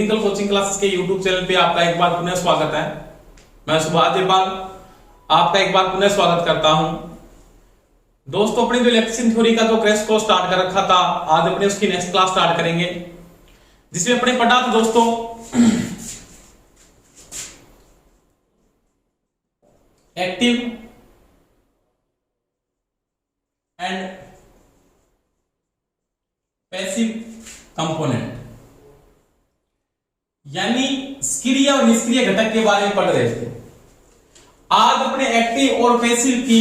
Technical coaching classes के YouTube channel पे आपका एक बार पुनः स्वागत है। मैं सुभाष देवपाल आपका एक बार पुनः स्वागत करता हूं। दोस्तों, अपनी जो इलेक्ट्रिशियन थ्योरी का जो क्रैश कोर्स स्टार्ट कर रखा था, आज अपने उसकी नेक्स्ट क्लास स्टार्ट करेंगे, जिसमें अपने पढ़ा था दोस्तों एक्टिव एंड पैसिव कंपोनेंट, यानी सक्रिय और निष्क्रिय घटक के बारे में पढ़ रहे थे। आज अपने एक्टिव और पैसिव की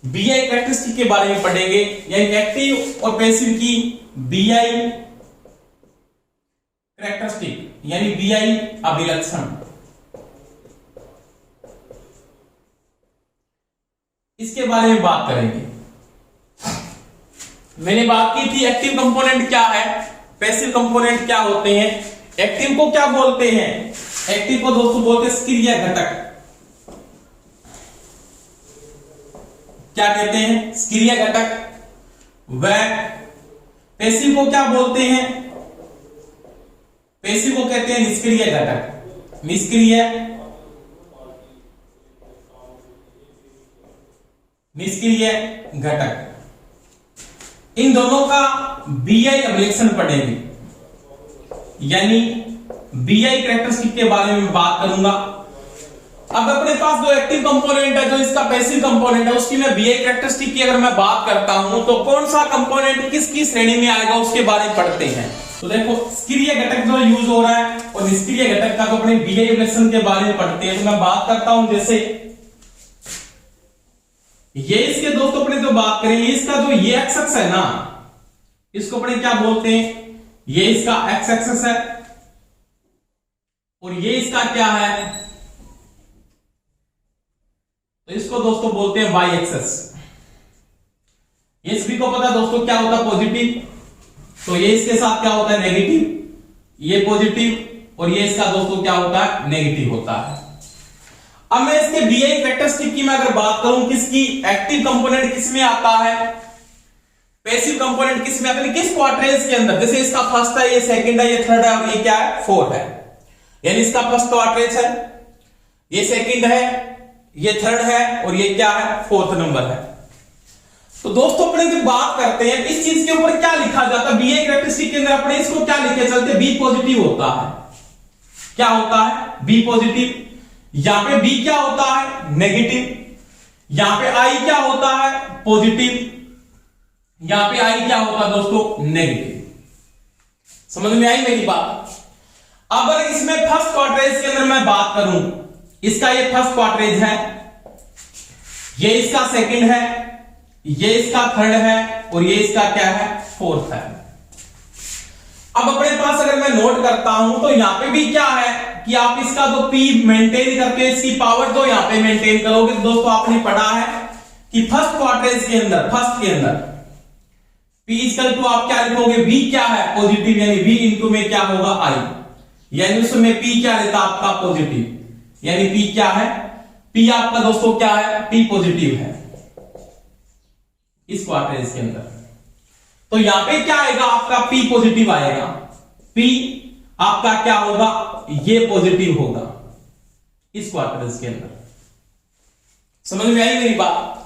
बीआई कैरेक्टरिस्टिक के बारे में पढ़ेंगे, यानी एक्टिव और पैसिव की बीआई कैरेक्टरिस्टिक, यानी बीआई अभिलक्षण, इसके बारे में बात करेंगे। मैंने बात की थी एक्टिव कंपोनेंट क्या है, पैसिव कंपोनेंट क्या होते हैं। एक्टिव को क्या बोलते हैं? एक्टिव को दोस्तों बोलते हैं सक्रिय घटक। क्या कहते हैं? सक्रिय घटक। वह पैसिव को क्या बोलते हैं? पैसिव को कहते हैं निष्क्रिय घटक। निष्क्रिय घटक। इन दोनों का बीआई अभिलक्षण पढ़ेंगे, यानी बीआई कैरेक्टरिस्टिक के बारे में बात करूंगा। अब अपने पास जो एक्टिव कंपोनेंट है, जो इसका पैसिव कंपोनेंट है, उसकी मैं बीआई कैरेक्टरिस्टिक की अगर मैं बात करता हूं तो कौन सा कंपोनेंट किसकी श्रेणी में आएगा उसके बारे में पढ़ते हैं। तो देखो, सक्रिय घटक जो यूज हो रहा है और निष्क्रिय घटक का तो अपने बीआई अभिलक्षण के बारे में पढ़ते हैं। तो मैं बात करता हूं, जैसे ये इसके दोस्तों अपने जो बात करें, इसका जो ये एक्स एक्स है ना, इसको अपने क्या बोलते हैं? ये इसका एक्स एक्सिस है और ये इसका क्या है? तो इसको दोस्तों बोलते हैं वाई एक्सिस। ये सभी को पता है दोस्तों क्या होता है? पॉजिटिव। तो ये इसके साथ क्या होता है? नेगेटिव। ये पॉजिटिव और ये इसका दोस्तों क्या होता है? नेगेटिव होता है। अब मैं इसके बीआई कैरेक्टरिस्टिक की मैं अगर बात करूं, किसकी? एक्टिव कंपोनेंट किस में आता है, पैसिव कंपोनेंट किस में आता है, किस क्वाड्रेंस के अंदर? जैसे इसका फर्स्ट है, ये सेकंड है, ये थर्ड है और ये क्या है? फोर्थ है। यानी इसका फर्स्ट क्वाड्रेंस है, ये सेकंड है, ये थर्ड है और ये क्या है? फोर्थ नंबर है। तो दोस्तों अपने जब बात करते हैं इस चीज के ऊपर क्या लिखा जाता है बीआई कैरेक्टरिस्टिक के अंदर, अपने इसको क्या लिखे चलते? बी पॉजिटिव होता है। क्या होता है? B positive. यहां पे बी क्या होता है? नेगेटिव। यहां पे आई क्या होता है? पॉजिटिव। यहां पे आई क्या होता है दोस्तों? नेगेटिव। समझ में आई मेरी बात? अब अगर इसमें फर्स्ट क्वाड्रेंस के अंदर मैं बात करूं, इसका ये फर्स्ट क्वाड्रेंस है, ये इसका सेकंड है, ये इसका थर्ड है और ये इसका क्या है? फोर्थ है। अब अपने पास अगर मैं नोट करता हूं तो यहां पे भी क्या है कि आप इसका जो पी मेंटेन करके इसकी पावर जो यहां पे मेंटेन करोगे, तो दोस्तों आपने पढ़ा है कि फर्स्ट क्वाड्रेंस के अंदर, फर्स्ट के अंदर P इक्वल टू आप क्या लिखोगे? V क्या है? पॉजिटिव, यानी V इंटू में क्या होगा? I, यानी उसमें P क्या रहता आपका? पॉजिटिव। यानी P क्या है? P आपका दोस्तों क्या है? P पॉजिटिव है इस क्वाड्रेंस के अंदर। तो यहां पे क्या आएगा आपका? P पॉजिटिव आएगा। P आपका क्या होगा? ये पॉजिटिव होगा इस क्वाड्रेंस के अंदर। समझ में आई मेरी बात?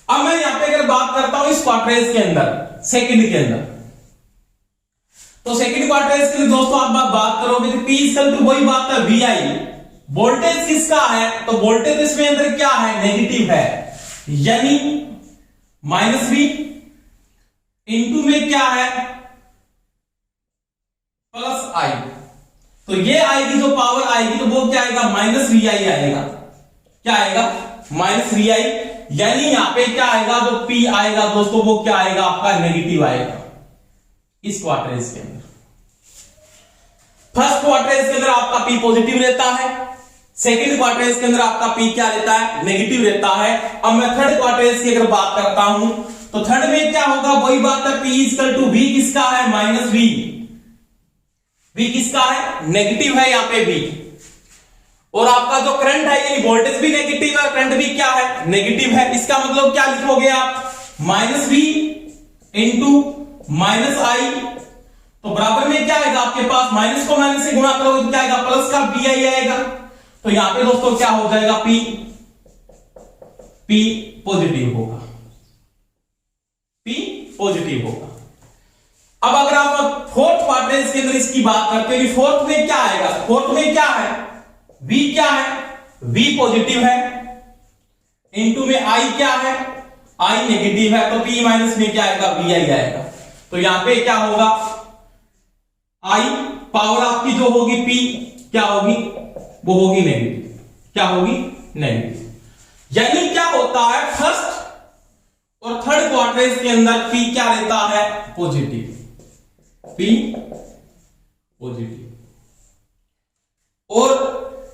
अब मैं यहां पे अगर बात करता हूं इस क्वाड्रेंस के अंदर, सेकंड के अंदर, तो सेकंड क्वाड्रेंस के लिए दोस्तों आप बात करोगे तो P इक्वल टू वही बात है VI। वोल्टेज किसका है? तो वोल्टेज इसमें अंदर क्या है? नेगेटिव है, यानी माइनस V इंटू में क्या है? Plus I। तो ये आएगी जो पावर आएगी तो वो क्या आएगा? माइनस VI आएगा। क्या आएगा? Minus VI। यानी यहां पे क्या आएगा? जो P आएगा दोस्तों वो क्या आएगा? आपका नेगेटिव आएगा इस क्वाड्रेंस के अंदर। फर्स्ट क्वाड्रेंस के अंदर आपका P पॉजिटिव रहता है, सेकंड क्वाड्रेंस के अंदर आपका P क्या रहता है? नेगेटिव रहता है। अब मैं थर्ड क्वाड्रेंस की अगर बात करता हूं तो थर्ड में क्या होगा? वही बात है, P इक्वल टू V किसका है? Minus V। V किसका है? नेगेटिव है यहां पे V। और आपका जो करंट है, यानी वोल्टेज भी नेगेटिव है, करंट भी क्या है? नेगेटिव है। इसका मतलब क्या लिखोगे आप? माइनस V इंटू माइनस आई तो बराबर में क्या आएगा आपके पास, माइनस को माइनस से गुणा करोगे तो क्या आएगा, प्लस का पी आई आएगा। तो यहां पे दोस्तों क्या हो जाएगा, पी पॉजिटिव होगा, पी पॉजिटिव होगा। अब अगर आप फोर्थ क्वाड्रेंट के अंदर इसकी बात करते हैं, फोर्थ में क्या आएगा, फोर्थ में क्या है, V क्या है, V पॉजिटिव है, इनटू में I क्या है, I नेगेटिव है, तो P माइनस में क्या आएगा, VI आएगा। तो यहां पे क्या होगा, I पावर आपकी जो होगी P क्या होगी, वो होगी नेगेटिव, क्या होगी, नेगेटिव। यानी क्या होता है, फर्स्ट और थर्ड क्वाड्रेंट के अंदर P क्या रहता है, पॉजिटिव, P पॉजिटिव, और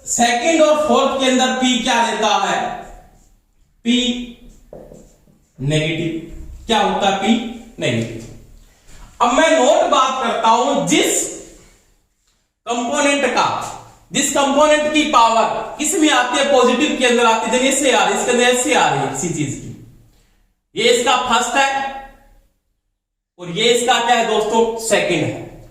सेकंड और फोर्थ के अंदर P क्या रहता है, P नेगेटिव, क्या होता है, P नेगेटिव। अब मैं नोट बात करता हूं, जिस कंपोनेंट की पावर किस में आती है, पॉजिटिव के अंदर आती है, जैसे ऐसे आ रही है, इसके अंदर ऐसे आ रही है किसी चीज की, ये इसका फर्स्ट है और ये इसका क्या है दोस्तों, सेकंड है।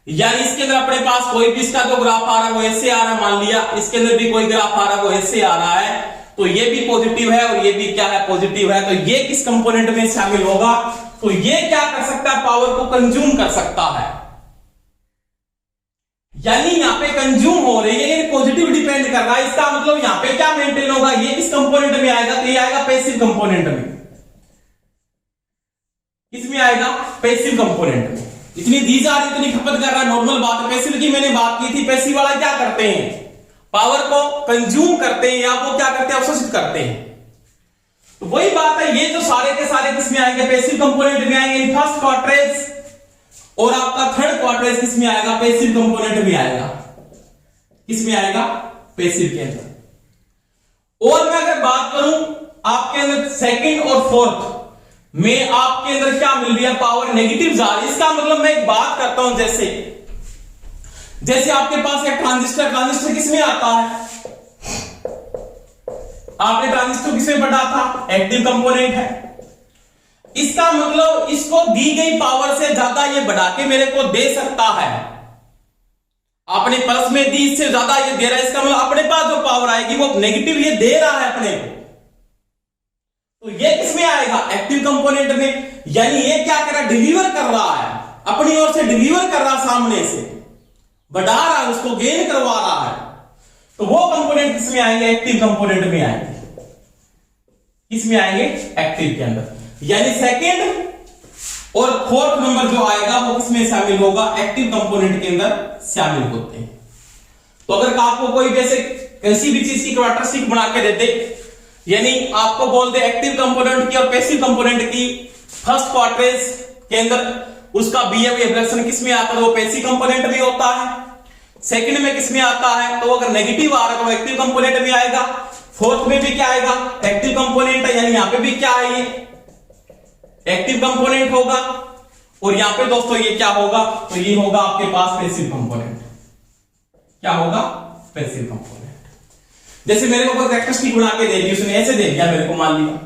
यानी इसके अंदर अपने पास कोई भी इसका जो ग्राफ आ रहा है वो ऐसे आ रहा है, मान लिया इसके अंदर भी कोई ग्राफ आ रहा है वो ऐसे आ रहा है, तो ये भी पॉजिटिव है और ये भी क्या है, पॉजिटिव है। तो ये किस कंपोनेंट में शामिल होगा, तो ये क्या कर सकता है, पावर को कंज्यूम कर सकता है। यानी यहां पे कंज्यूम हो रही है, ये पॉजिटिव डिपेंड कर रहा है, इसका मतलब यहां पे क्या मेंटेन होगा, ये किस कंपोनेंट में आएगा, तो ये आएगा पैसिव कंपोनेंट में। किसमें आएगा, पैसिव कंपोनेंट में। इतनी दी जा रही, इतनी खपत कर रहा है, नॉर्मल बात है। पैसिव की मैंने बात की थी, पैसिव वाला क्या करते हैं, पावर को कंज्यूम करते हैं या वो क्या करते हैं, अवशोषित करते हैं। तो वही बात है, ये जो सारे के सारे किसमें आएंगे, पैसिव कंपोनेंट में आएंगे। फर्स्ट क्वाड्रेंट और आपका थर्ड क्वाड्रेंट किसमें आएगा, पैसिव कंपोनेंट में आएगा। किसमें आएगा, पैसिव के अंदर। और मैं अगर बात करूं आपके अंदर सेकंड और फोर्थ में आपके अंदर क्या मिल रही है, पावर नेगेटिव जा रही है। इसका मतलब मैं एक बात करता हूं, जैसे आपके पास एक ट्रांजिस्टर किसमें आता है, आपने ट्रांजिस्टर किसमें बढ़ा था, एक्टिव कंपोनेंट है। इसका मतलब इसको दी गई पावर से ज्यादा ये बढ़ा के मेरे को दे सकता है। आपने प्लस में दी, इससे ज्यादा ये दे रहा है, इसका मतलब अपने पास जो पावर आएगी वो नेगेटिव ये दे रहा है अपने को, तो ये किसमें आएगा, एक्टिव कंपोनेंट में। यानी ये क्या कर रहा है, डिलीवर कर रहा है, अपनी ओर से डिलीवर कर रहा है, सामने से बढ़ा रहा है, उसको गेन करवा रहा है। तो वो कंपोनेंट किसमें आएंगे, एक्टिव कंपोनेंट में आएंगे। किसमें आएंगे, एक्टिव के अंदर। यानी सेकंड और फोर्थ नंबर जो आएगा वो किसमें शामिल होगा, एक्टिव कंपोनेंट के अंदर शामिल होते हैं। तो अगर आपको कोई वैसे किसी भी चीज की कैरेक्टरिस्टिक बना के देते, यानी आपको बोल दे एक्टिव कंपोनेंट की और पैसिव कंपोनेंट की फर्स्ट क्वाड्रेंट के अंदर उसका बिहेवियर रिएक्शन किसमें आता है, वो पैसिव कंपोनेंट में होता है। सेकंड में किसमें आता है, तो अगर नेगेटिव आ रहा है तो एक्टिव कंपोनेंट में आएगा। फोर्थ में भी क्या आएगा, एक्टिव कंपोनेंट है, यानी यहां पे भी क्या है, ये एक्टिव कंपोनेंट होगा। और यहां पे दोस्तों ये क्या होगा, तो ये होगा आपके पास पैसिव कंपोनेंट। क्या होगा, पैसिव कंपोनेंट। जैसे मेरे को कोई कैरेक्टरिस्टिक बना के दे दी, उसने ऐसे दे दिया मेरे को, मान लिया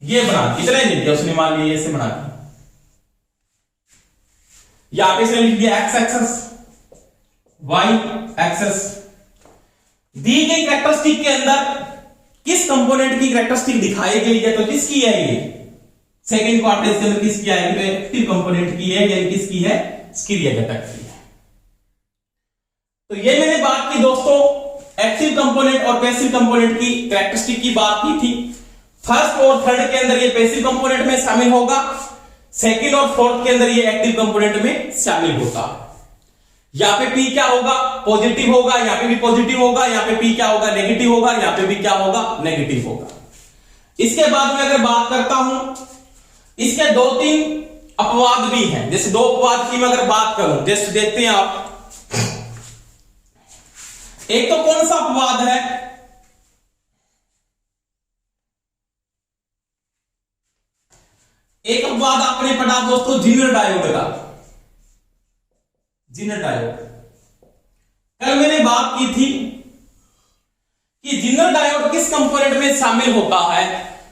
ये बना इतना ही दे दिया उसने, मान लिया ऐसे बना दिया, यहां पे से लिख दिया एक्स एक्सेस वाई एक्सेस। दी गई कैरेक्टरिस्टिक के अंदर किस कंपोनेंट की कैरेक्टरिस्टिक दिखाई गई है, तो किसकी है ये, सेकंड क्वाड्रेंट के अंदर किसकी आएगी, तो एक्टिव कंपोनेंट की है, यानी किसकी है, क्रिया घटक की है। तो ये मैंने बात की दोस्तों एक्टिव कंपोनेंट और पैसिव कंपोनेंट की कैरेक्टरिस्टिक की बात की थी। फर्स्ट और थर्ड के अंदर ये पैसिव कंपोनेंट में शामिल होगा, सेकंड और फोर्थ के अंदर ये एक्टिव कंपोनेंट में शामिल होता है। यहां पे P क्या होगा, पॉजिटिव होगा, यहां पे भी पॉजिटिव होगा, यहां पे P क्या होगा, नेगेटिव होगा, यहां पे भी क्या होगा, नेगेटिव होगा। इसके बाद में अगर बात करता हूं, इसके दो तीन अपवाद भी हैं। जैसे दो अपवाद की मैं अगर बात करूं, जैसे देखते हैं आप, एक तो कौन सा अपवाद है, एक अपवाद आपने पढ़ा दोस्तों जिनर डायोड का। जिनर डायोड कल मैंने बात की थी कि जिनर डायोड किस कंपोनेंट में शामिल होता है।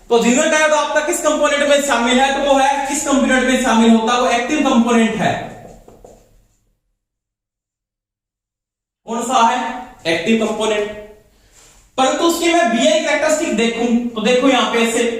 तो जिनर डायोड आपका किस कंपोनेंट में शामिल है, तो वो है किस कंपोनेंट में शामिल होता है, वो एक्टिव कंपोनेंट है। कौन सा है? Active component. परंतु उसकी मैं बीआई कैरेक्टरिस्टिक देखूं तो देखो यहां पे ऐसे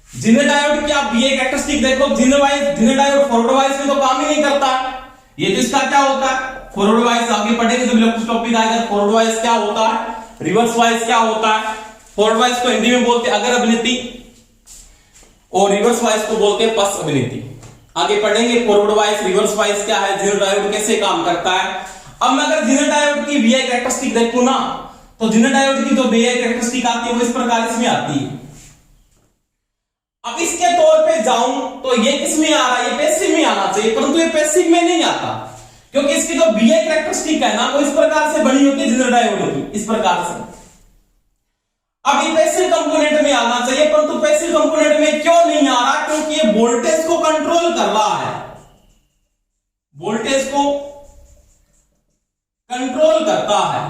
जिनर डायोड की आप बीआई कैरेक्टरिस्टिक देखो, जिनर डायोड फॉरवर्ड वाइज में तो काम ही नहीं करता है। ये तो इसका क्या होता है? फॉरवर्ड वाइज आगे पढ़ेंगे जब इलेक्ट्रिक टॉपिक आएगा। फॉरवर्ड वाइज क्या होता है, रिवर्स वाइज क्या होता है। फॉरवर्ड वाइज को हिंदी में बोलते हैं अगर अभिनीति और रिवर्स वाइज को बोलते हैं पश्च अभिनीति। आगे पढ़ेंगे फॉरवर्ड वाइज रिवर्स वाइज क्या है, जिनर डायोड कैसे काम करता है। अब मैं अगर जिनर डायोड की बीआई कैरेक्टरिस्टिक देखूं ना, तो जिनर डायोड की जो बीआई कैरेक्टरिस्टिक आती है वो इस प्रकार इसमें आती है। अब इसके तौर पे जाऊं तो ये किस में आ रहा है? ये पैसिव में आना चाहिए, परंतु ये पैसिव में नहीं आता, क्योंकि इसकी जो बीआई कैरेक्टरिस्टिक है ना वो इस प्रकार से बनी होती है जिनर डायोड की, इस प्रकार से। अब ये पैसिव कंपोनेंट में आना चाहिए, परंतु पैसिव कंपोनेंट में क्यों नहीं आ रहा? क्योंकि ये वोल्टेज को कंट्रोल कर रहा है, वोल्टेज को कंट्रोल करता है।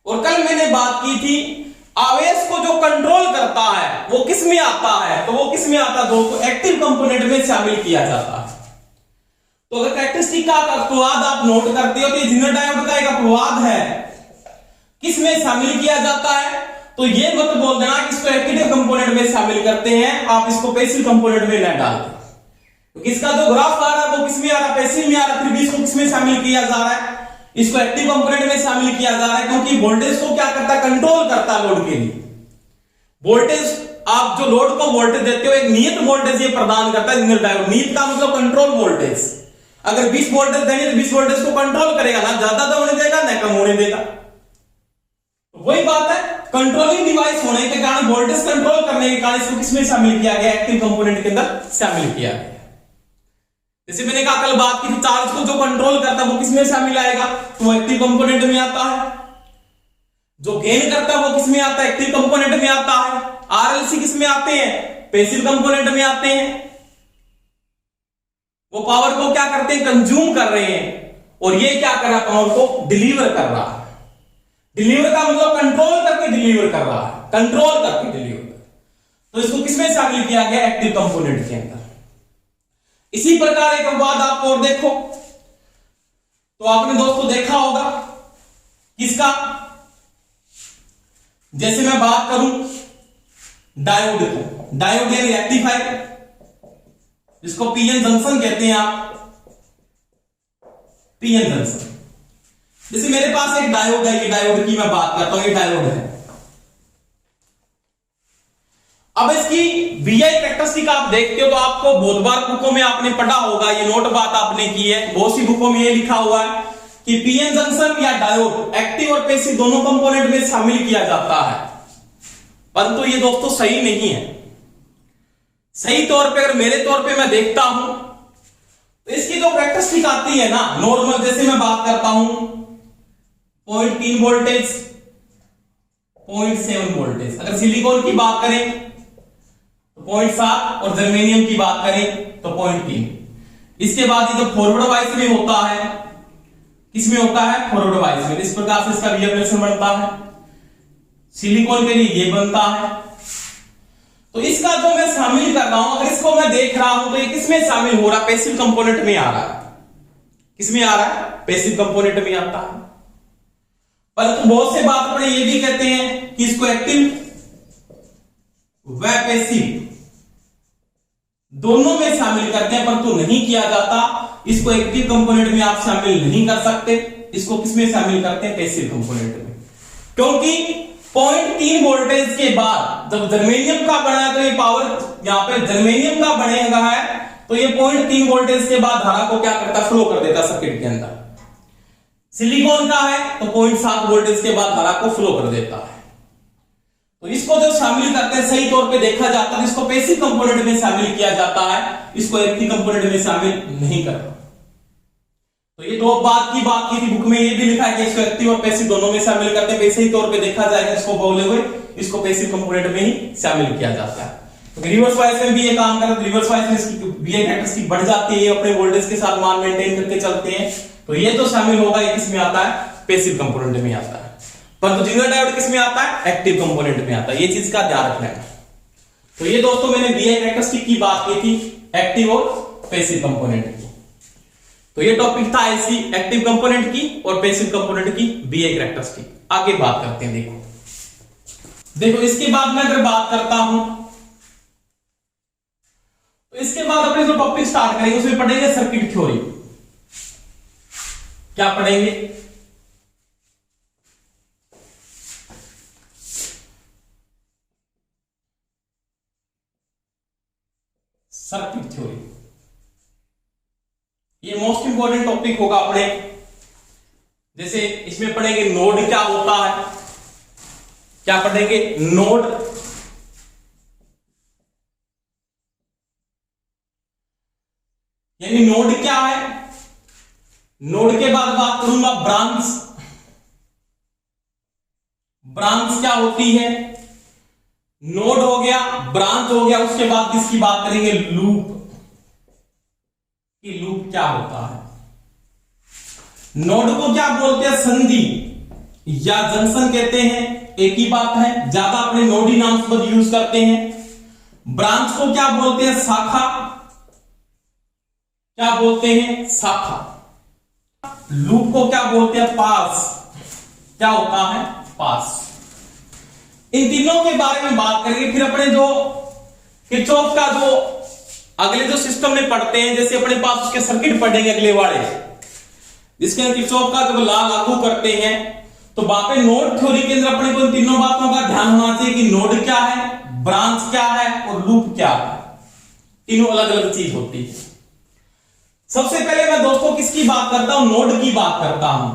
और कल मैंने बात की थी आवेश को जो कंट्रोल करता है वो किस में आता है? तो वो किस में आता है दोस्तों? एक्टिव कंपोनेंट में शामिल किया जाता है। तो अगर कैरेक्टरिस्टिक का अपवाद आप नोट करते हो तो ये जिनर डायोड का एक अपवाद है, किस में शामिल किया जाता है? तो ये मत बोल देना कि इसको एक्टिव कंपोनेंट में शामिल करते हैं, आप इसको पैसिव कंपोनेंट में न डालते, क्योंकि इसका जो ग्राफ आ रहा है वो किस में आ रहा है? पैसिव में आ रहा है। फिर भी इसको किस में शामिल किया जा रहा है? इसको एक्टिव कंपोनेंट में शामिल किया जा रहा है, क्योंकि वोल्टेज को क्या करता है? कंट्रोल करता है लोड के लिए। वोल्टेज आप जो लोड को वोल्टेज देते हो एक नियत वोल्टेज ये प्रदान करता है जिनर डायोड। नियत का मतलब कंट्रोल वोल्टेज। अगर 20 वोल्टेज देंगे तो 20 वोल्टेज को कंट्रोल करेगा, ना ज्यादा तो होने देगा ना कम होने देगा। तो वही बात है, कंट्रोलिंग डिवाइस होने के कारण, वोल्टेज कंट्रोल करने के कारण इसको किसमें शामिल किया गया? एक्टिव कंपोनेंट के अंदर शामिल किया गया। जैसे मैंने कहा कल बात की थी, चार्ज को जो कंट्रोल करता है वो किसमें शामिल आएगा? तो वो एक्टिव कंपोनेंट में आता है। जो गेन करता है वो किसमें आता है? एक्टिव कंपोनेंट में आता है। आरएलसी किसमें आते हैं? पैसिव कंपोनेंट में आते हैं। वो पावर को क्या करते हैं? कंज्यूम कर रहे हैं, और ये क्या कर रहा है? पावर को डिलीवर कर रहा है। डिलीवर का मतलब कंट्रोल करके डिलीवर कर रहा है, कंट्रोल करके डिलीवर। तो इसको किसमें शामिल किया गया? एक्टिव कंपोनेंट के अंदर। इसी प्रकार एक बात आप और देखो, तो आपने दोस्तों देखा होगा किसका, जैसे मैं बात करूं डायोड को, डायोड यानी रेक्टिफायर, जिसको पीएन जंक्शन कहते हैं आप, पीएन जंक्शन। जैसे मेरे पास एक डायोड है, ये डायोड की मैं बात करता हूं, ये डायोड है। अब इसकी बीआई कैरेक्टरिस्टिक आप देखते हो तो आपको बहुत बार बुकों में आपने पढ़ा होगा, ये नोट बात आपने की है, बहुत सी बुकों में ये लिखा हुआ है कि पीएन जंक्शन या डायोड एक्टिव और पैसिव दोनों कंपोनेंट में शामिल किया जाता है, परंतु ये दोस्तों सही नहीं है। सही तौर पे अगर मेरे तौर पे मैं देखता हूं तो इसकी जो कैरेक्टरिस्टिक आती है ना नॉर्मल, जैसे मैं बात करता हूं 0.3 वोल्टेज, 0.7 वोल्टेज, अगर सिलिकॉन की बात करें तो 0.7 और जर्मेनियम की बात करें तो 0.3। इसके बाद ये जो फॉरवर्ड वाइज में होता है, किसमें होता है? फॉरवर्ड वाइज में। इस प्रकार से इसका रिएक्शन बनता है। सिलिकॉन के लिए ये बनता है। तो इसका जो मैं शामिल कर रहा हूं, अगर इसको मैं देख रहा हूं तो ये किसमें शामिल हो रहा है? पैसिव कंपोनेंट में आ रहा है। किसमें आ रहा है? पैसिव कंपोनेंट में आता है। परंतु बहुत से बात पर ये भी कहते हैं कि इसको एक्टिव व पैसिव दोनों में शामिल करते हैं, परंतु नहीं किया जाता। इसको एक्टिव कंपोनेंट में आप शामिल नहीं कर सकते, इसको किसमें शामिल करते हैं? पैसिव कंपोनेंट में। क्योंकि 0.3 वोल्टेज के बाद जब जर्मेनियम का बना है तो ये पावर यहां पे जर्मेनियम का बनेगा है, तो ये 0.3 वोल्टेज के बाद धारा को क्या करता? फ्लो कर देता सर्किट के अंदर। सिलिकॉन का है तो 0.7 वोल्टेज के बाद धारा को फ्लो कर देता है। तो इसको जो शामिल करते हैं सही तौर पे देखा जाता है, इसको पैसिव कंपोनेंट में शामिल किया जाता है, इसको एक्टिव कंपोनेंट में शामिल नहीं करता। तो ये दो बात की थी बुक में, ये भी लिखा है कि इसको एक्टिव और पैसिव दोनों में शामिल करते हैं। वैसे ही तौर पे देखा जाएगा इसको बोले हुए, इसको पैसिव कंपोनेंट में ही शामिल किया जाता है। तो रिवर्स वाइज में भी ये काम करता है। रिवर्स वाइज में इसकी बीआई कैरेक्टरिस्टिक बढ़ जाती है, ये अपने वोल्टेज के साथ मान मेंटेन करके चलते हैं। तो ये तो शामिल होगा, ये किसमें आता है? पैसिव कंपोनेंट में आता है। परंतु जिंगर डायोड किस में आता है? एक्टिव कंपोनेंट में आता है। ये चीज का ध्यान रखना है। तो ये दोस्तों मैंने बीआई कैरेक्टरिस्टिक की बात की थी, एक्टिव और पैसिव कंपोनेंट की। तो ये टॉपिक था ऐसी एक्टिव कंपोनेंट की और पैसिव कंपोनेंट की बीआई कैरेक्टरिस्टिक। आगे बात करते हैं। देखो इसके बाद मैं अगर बात करता हूं तो इसके बाद अपने जो टॉपिक स्टार्ट करेंगे उसमें पढ़ेंगे सर्किट थ्योरी। क्या पढ़ेंगे? Circuit theory. ये मोस्ट इंपॉर्टेंट टॉपिक होगा अपने। जैसे इसमें पढ़ेंगे नोड क्या होता है, क्या पढ़ेंगे? नोड, यानी नोड क्या है। नोड के बाद बात करूंगा ब्रांच। ब्रांच क्या होती है? नोड हो गया, ब्रांच हो गया, उसके बाद किसकी बात करेंगे? लूप कि लूप क्या होता है। नोड को क्या बोलते हैं? संधि या जंक्शन कहते हैं, एक ही बात है, ज्यादा अपने नोड ही नाम शब्द यूज करते हैं। ब्रांच को क्या बोलते हैं? शाखा। क्या बोलते हैं? शाखा। लूप को क्या बोलते हैं? पास। क्या होता है? पास। इन तीनों के बारे में बात करेंगे। फिर अपने जो किरचॉफ का जो अगले जो सिस्टम में पढ़ते हैं, जैसे अपने पास उसके सर्किट पढ़ेंगे अगले वाले, जिसके अंदर किरचॉफ का जब लॉ लागू करते हैं, तो वहां पे नोड थ्योरी के अंदर अपने को इन तीनों बातों का ध्यान होना चाहिए कि नोड क्या है, ब्रांच क्या है और लूप क्या है। तीनों अलग अलग चीज होती है। सबसे पहले मैं दोस्तों किसकी बात करता हूं? नोड की बात करता हूं।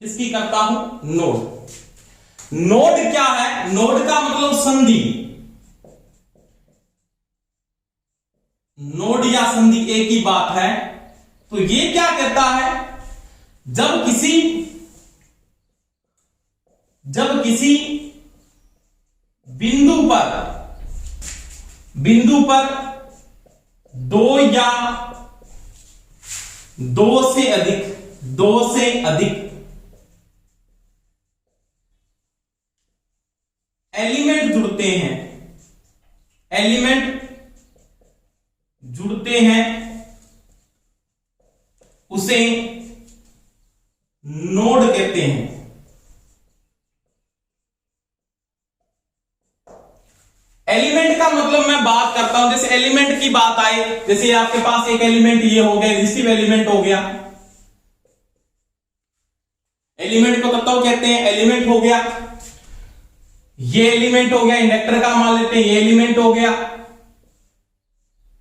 किसकी करता हूं? नोड। नोड क्या है? नोड का मतलब संधि। नोड या संधि एक ही बात है। तो ये क्या कहता है? जब किसी बिंदु पर दो या दो से अधिक एलिमेंट जुड़ते हैं, उसे नोड कहते हैं। एलिमेंट का मतलब मैं बात करता हूं, जैसे एलिमेंट की बात आए, जैसे आपके पास एक एलिमेंट ये हो गया, रेजिस्टिव एलिमेंट हो गया। एलिमेंट को तत्व कहते हैं, एलिमेंट हो गया। ये एलिमेंट हो गया, इंडक्टर का मान लेते हैं, ये एलिमेंट हो गया,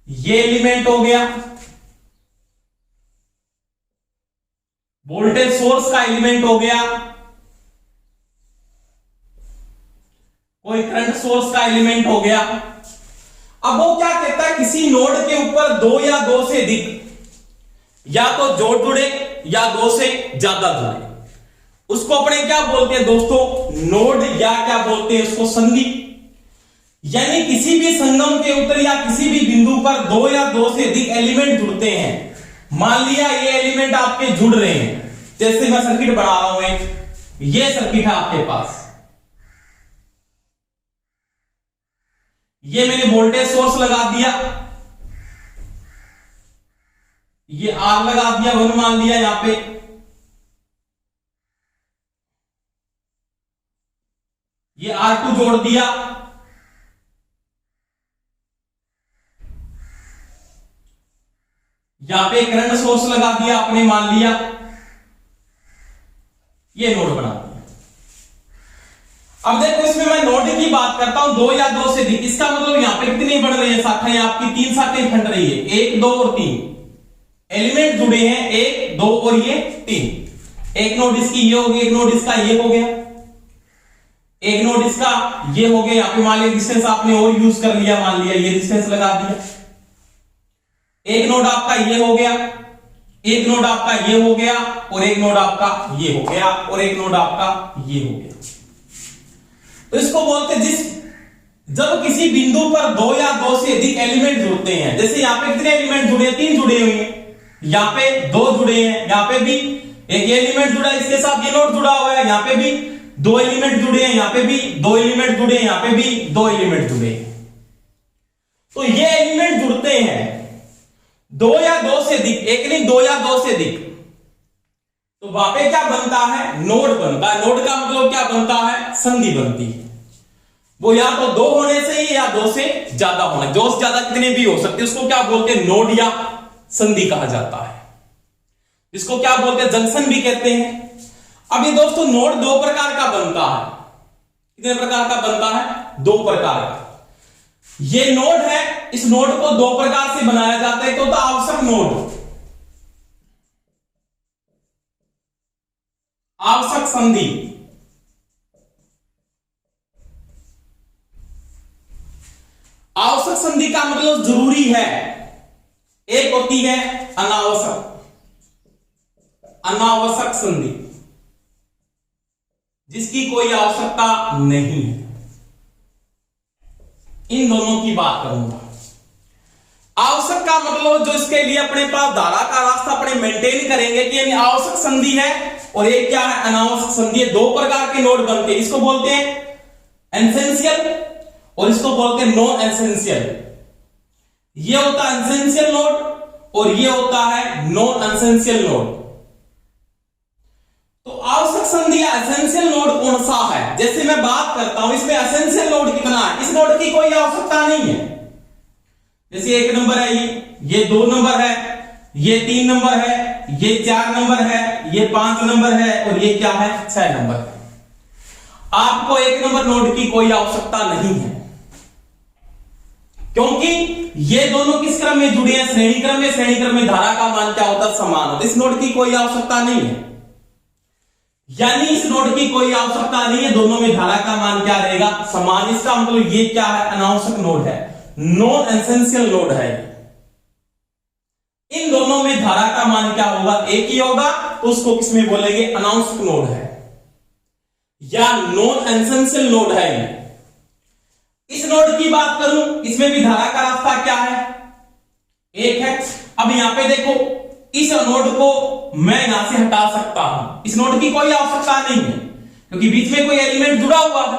ये एलिमेंट हो गया। वोल्टेज सोर्स का एलिमेंट हो गया, कोई करंट सोर्स का एलिमेंट हो गया। अब वो क्या कहता है? किसी नोड के ऊपर दो या दो से अधिक या तो जोड़ जुड़े या दो से ज्यादा जुड़े, उसको अपने क्या बोलते हैं दोस्तों? नोड, या क्या बोलते हैं उसको? संधि। यानी किसी भी संगम के ऊपर या किसी भी बिंदु पर दो या दो से अधिक एलिमेंट जुड़ते हैं। मान लिया ये एलिमेंट आपके जुड़ रहे हैं, जैसे मैं सर्किट बना रहा हूं, एक ये सर्किट है आपके पास, ये मैंने वोल्टेज सोर्स लगा दिया, ये आर लगा दिया, 1 मान लिया, यहां पे ये R2 जोड़ दिया, यहां पे करंट सोर्स लगा दिया आपने, मान लिया, ये नोड बना दिया। अब देखो इसमें मैं नोड की बात करता हूं, दो या दो से अधिक। इसका मतलब यहां पे कितनी बढ़ रही है शाखाएं आपकी? 3 शाखाएं खंड रही है, 1, 2 और 3 एलिमेंट जुड़े हैं, 1, 2 और ये 3। एक नोड इसकी ये हो गई, एक नोड इसका ये हो गया, एक नोड इसका ये हो गया। यहां पे मान लिया डिस्टेंस आपने और यूज कर लिया, मान लिया ये डिस्टेंस लगा दिया। एक नोड आपका ये हो गया, एक नोड आपका ये हो गया, और एक नोड आपका ये हो गया, और एक नोड आपका ये हो गया। तो इसको बोलते जब किसी बिंदु पर दो या दो से अधिक एलिमेंट जुड़ते हैं। जैसे यहां पे कितने एलिमेंट जुड़े हैं? 3 जुड़े हुए हैं, यहां पे 2 जुड़े हैं, यहां पे भी एक एलिमेंट जुड़ा है, इसके साथ ये नोड जुड़ा हुआ है, यहां पे भी दो एलिमेंट जुड़े हैं, यहां पे भी दो एलिमेंट जुड़े हैं, यहां पे भी दो एलिमेंट जुड़े हैं। तो ये एलिमेंट जुड़ते हैं दो या दो से अधिक, एक नहीं दो या दो से अधिक, तो वहां पे क्या बनता है, नोड बनता है। नोड का मतलब क्या बनता है, संधि बनती है। वो या तो दो होने से ही या दो से ज्यादा होना, दो से ज्यादा कितने भी हो सकते, उसको क्या बोलते हैं, नोड या संधि कहा जाता है। इसको क्या बोलते हैं, जंक्शन भी कहते हैं। अब ये दोस्तों नोड दो प्रकार का बनता है। कितने प्रकार का बनता है, दो प्रकार का। ये नोड है, इस नोड को दो प्रकार से बनाया जाता है। तो आवश्यक नोड, आवश्यक संधि। आवश्यक संधि का मतलब जरूरी है। एक होती है अनावश्यक, अनावश्यक संधि जिसकी कोई आवश्यकता नहीं है। इन दोनों की बात करूंगा। आवश्यक का मतलब जो इसके लिए अपने पास धारा का रास्ता अपने मेंटेन करेंगे कि यानी आवश्यक संधि है, और एक क्या है, अनावश्यक संधि है। दो प्रकार के नोड बनते हैं, इसको बोलते हैं एसेंशियल और इसको बोलते हैं नॉन एसेंशियल। ये होता है एसेंशियल नोड और ये होता है नॉन एसेंशियल नोड। तो आवश्यक संधि या एसेंशियल नोड कौन सा है, जैसे मैं बात करता हूं इसमें एसेंशियल नोड कितना है, इस नोड की कोई आवश्यकता नहीं है। जैसे एक नंबर है, ये दो नंबर है, ये तीन नंबर है, ये चार नंबर है, ये पांच नंबर है और ये क्या है, छह नंबर है। आपको एक नंबर नोड की कोई आवश्यकता नहीं है, क्योंकि ये दोनों किस क्रम में जुड़े हैं, श्रेणी क्रम में। श्रेणी क्रम में धारा का मान क्या होता है, समान होता है। इस नोड की कोई आवश्यकता नहीं है, यानी इस नोड की कोई आवश्यकता नहीं है, दोनों में धारा का मान क्या रहेगा, समान। इसका मतलब ये क्या है, अनावश्यक नोड है, नॉन एसेंशियल नोड है। इन दोनों में धारा का मान क्या होगा, एक ही होगा, तो उसको किसमें बोलेंगे, अनावश्यक नोड है या नॉन एसेंशियल नोड है। इस नोड की बात करूं, इसमें भी धारा का रास्ता क्या है, एक है। अब यहां पे देखो, इस नोड को मैं यहां से हटा सकता हूं, इस नोड की कोई आवश्यकता नहीं है, क्योंकि बीच में कोई एलिमेंट जुड़ा हुआ है,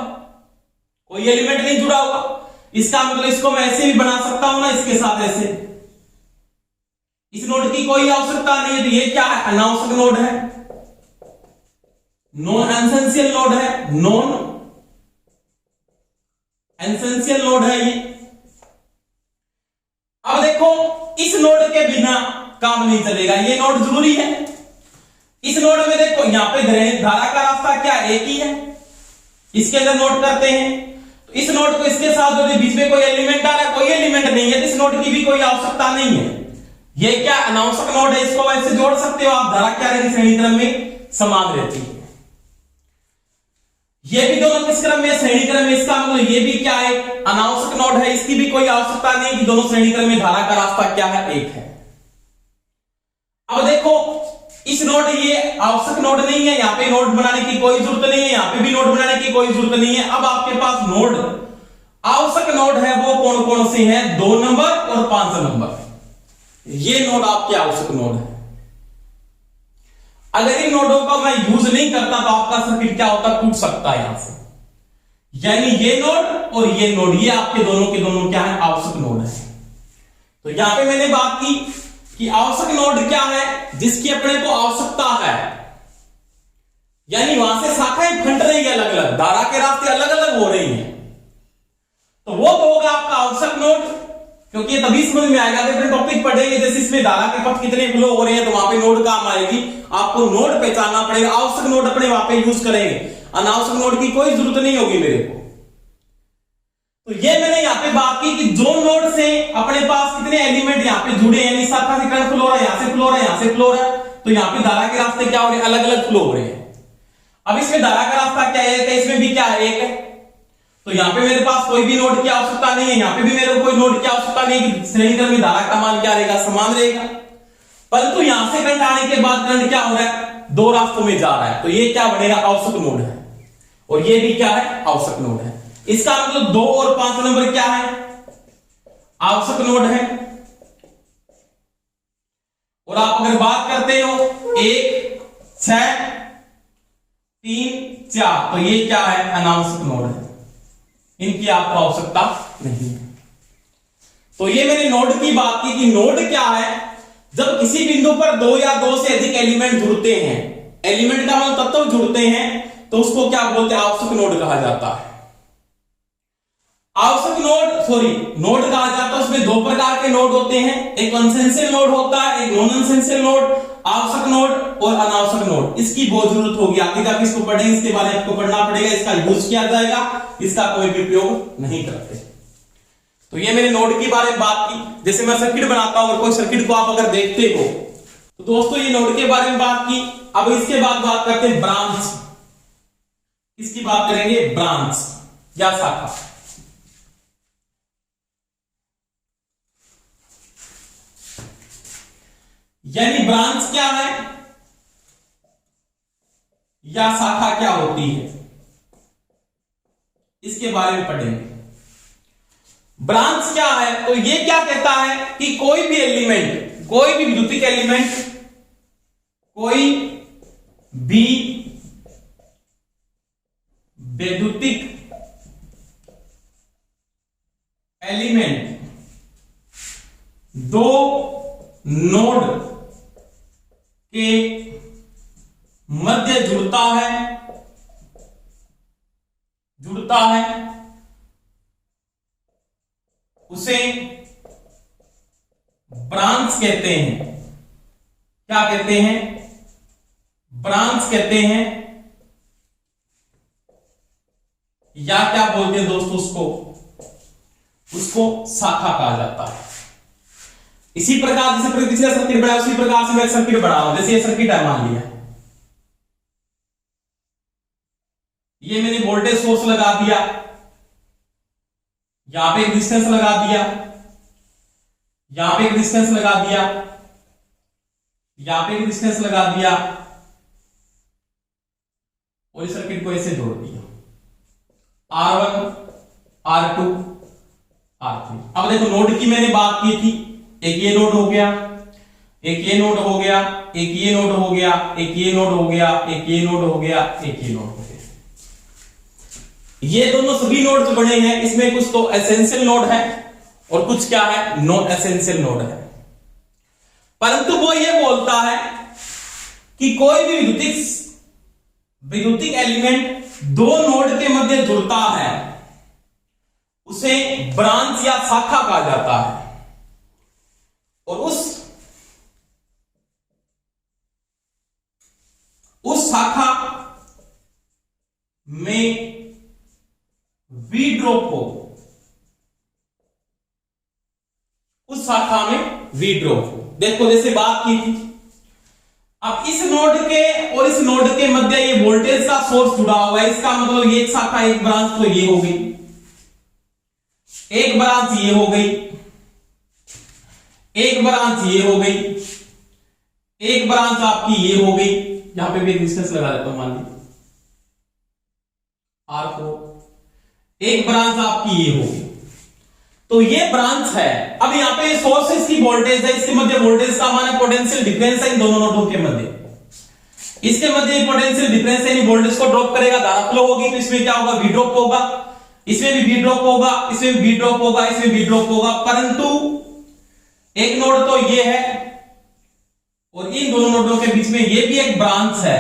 कोई एलिमेंट नहीं जुड़ा हुआ। इसका मतलब इसको मैं ऐसे भी बना सकता हूं ना, इसके साथ ऐसे। इस नोड की कोई आवश्यकता नहीं है, तो ये क्या है, अनावश्यक नोड है, नॉन एसेंशियल नोड है, नॉन एसेंशियल नोड है ये। अब देखो, इस नोड के बिना काम नहीं चलेगा, ये नोड जरूरी है। इस नोड में देखो, यहां पे धारा का रास्ता क्या, एक ही है, इसके अंदर नोट करते हैं। तो इस नोड को इसके साथ जोड़े, बीच में कोई एलिमेंट आ रहा है, कोई एलिमेंट नहीं है, तो इस नोड की भी कोई आवश्यकता नहीं है। ये क्या अनावश्यक नोड है, इसको वैसे जोड़ सकते हो आप, धारा क्या रहेगी, श्रेणी क्रम में समान रहती है। ये भी दोनों किस क्रम में, श्रेणी क्रम में। इसका मतलब ये भी क्या है, अनावश्यक नोड है, इसकी भी कोई आवश्यकता नहीं कि दोनों श्रेणी क्रम में धारा का रास्ता क्या है, एक है। अब देखो, इस नोड, ये आवश्यक नोड नहीं है, यहां पे नोड बनाने की कोई जरूरत नहीं है, यहां पे भी नोड बनाने की कोई जरूरत नहीं है। अब आपके पास नोड, आवश्यक नोड है, वो कौन कौन से हैं, 2 नंबर और 5 नंबर। ये नोड आपके आवश्यक नोड है। अगर इन नोडों का मैं यूज नहीं करता तो आपका सर्किट क्या होता, टूट सकता है यहां से। यानी ये नोड और ये नोड, ये आपके दोनों के दोनों क्या है, आवश्यक नोड है। तो यहां पे मैंने बात की कि आवश्यक नोड क्या है, जिसकी अपने को आवश्यकता है, यानी वहां से शाखाएं फट रही है, अलग अलग धारा के रास्ते अलग अलग हो रही हैं, तो वो होगा आपका आवश्यक नोड। क्योंकि ये तभी समझ में आएगा, अगर टॉपिक पढ़ेंगे जैसे इसमें धारा के पथ कितने फ्लो हो रहे हैं, तो वहां पे नोड काम आएगी, आपको नोड पहचानना पड़ेगा। आवश्यक नोड अपने वहां पे यूज करेंगे, अनावश्यक नोड की कोई जरूरत नहीं होगी मेरे को। तो ये मैंने यहाँ पे बात की कि जो नोड से अपने पास कितने एलिमेंट यहाँ पे जुड़े हैं, शाखा से करंट फ्लो रहा है, यहां से फ्लो रहा है, यहां से फ्लो रहा है, तो यहाँ पे धारा के रास्ते क्या हो रहे हैं, अलग अलग फ्लो हो रहे हैं। अब इसमें धारा का रास्ता क्या है, इसमें भी क्या है, एक है। तो यहां पे मेरे पास कोई भी नोड की आवश्यकता नहीं है, यहां पे भी मेरे को कोई नोड की आवश्यकता नहीं है, श्रेणी क्रम में धारा का मान क्या रहेगा, समान रहेगा। परंतु यहां से करंट आने के बाद करंट क्या हो रहा है, दो रास्तों में जा रहा है, तो ये क्या बनेगा, आवश्यक नोड है, और ये भी क्या है, आवश्यक नोड है। इसका मतलब 2 और 5 नंबर क्या है, आवश्यक नोड है। और आप अगर बात करते हो 1, 6, 3, क्या, तो ये क्या है, अनावश्यक नोड है, इनकी आपको आवश्यकता नहीं है। तो ये मैंने नोड की बात की कि नोड क्या है, जब किसी बिंदु पर दो या दो से अधिक एलिमेंट जुड़ते हैं, एलिमेंट का मतलब तत्व जुड़ते हैं, तो उसको क्या बोलते हैं, आवश्यक नोड कहा जाता है। आवश्यक नोड कहा जाता है। उसमें दो प्रकार के नोड होते हैं, एक कंसेंशियल नोड होता है, एक नॉन कंसेंशियल नोड, आवश्यक नोड और अनावश्यक नोड। इसकी बहुत जरूरत होगी, आगे जाके इसको पढ़ेंगे, इसके बारे में आपको पढ़ना पड़ेगा, इसका यूज किया जाएगा, इसका कोई भी उपयोग नहीं करते। तो ये मैंने नोड के बारे में बात की। जैसे मैं सर्किट बनाता हूं और कोई सर्किट को आप अगर देखते हो, तो दोस्तों ये नोड के बारे में बात की। अब इसके बाद बात करते हैं ब्रांच। इसकी बात करेंगे, ब्रांच या शाखा। यानी ब्रांच क्या है या शाखा क्या होती है, इसके बारे में पढ़ेंगे। ब्रांच क्या है, तो ये क्या कहता है कि कोई भी एलिमेंट, कोई भी विद्युतिक एलिमेंट, कोई भी वैद्युतिक एलिमेंट दो नोड के मध्य जुड़ता है, उसे ब्रांच कहते हैं। क्या कहते हैं, ब्रांच कहते हैं, या क्या बोलते हैं दोस्तों उसको शाखा कहा जाता है। इसी प्रकार जैसे पिछला सर्किट बढ़ा, उसी प्रकार से मैं सर्किट बढ़ा रहा हूं। जैसे ये सर्किट है, मान लिया ये मैंने वोल्टेज सोर्स लगा दिया, यहां पे एक रेजिस्टेंस लगा दिया, यहां पे एक रेजिस्टेंस लगा दिया, यहां पे एक रेजिस्टेंस लगा दिया, और इस सर्किट को ऐसे जोड़ दिया, R1 R2 R3। अब देखो नोड की मैंने बात की थी, एक ये नोड हो गया, एक ये नोड हो गया, एक ये नोड हो गया, एक ये नोड हो गया, एक ये नोड हो गया, एक ये नोड हो गया। ये दोनों सभी नोड जो बने हैं, इसमें कुछ तो एसेंशियल नोड है और कुछ क्या है, नॉन एसेंशियल नोड है। परंतु वो ये बोलता है कि कोई भी विद्युतिक एलिमेंट दो नोड के मध्य जुड़ता है, उसे ब्रांच या शाखा कहा जाता है। और उस शाखा में वी ड्रॉप हो, उस शाखा में वी ड्रॉप हो। देखो जैसे बात की थी, अब इस नोड के और इस नोड के मध्य ये वोल्टेज का सोर्स जुड़ा हुआ है, इसका मतलब ये एक शाखा, एक ब्रांच तो ये हो गई, एक ब्रांच ये हो गई, एक ब्रांच ये हो गई, एक ब्रांच आपकी ये हो गई। यहां पे भी रेजिस्टेंस लगा देता हूं, मान लीजिए R4, एक ब्रांच आपकी ये होगी। तो ये ब्रांच है। अब यहां पे सोर्स इसकी वोल्टेज है, इसके मध्य वोल्टेज का मान पोटेंशियल डिफरेंस है इन दोनों नोडों के मध्य। इसके मध्य पोटेंशियल डिफरेंस है, वोल्टेज को ड्रॉप करेगा, धारा फ्लो होगी, तो इसमें क्या होगा, वी ड्रॉप होगा, इसमें भी वी ड्रॉप होगा, इसमें भी वी ड्रॉप होगा, इसमें वी ड्रॉप होगा। परंतु एक नोड तो ये है और इन दोनों नोडों के बीच में ये भी एक ब्रांच है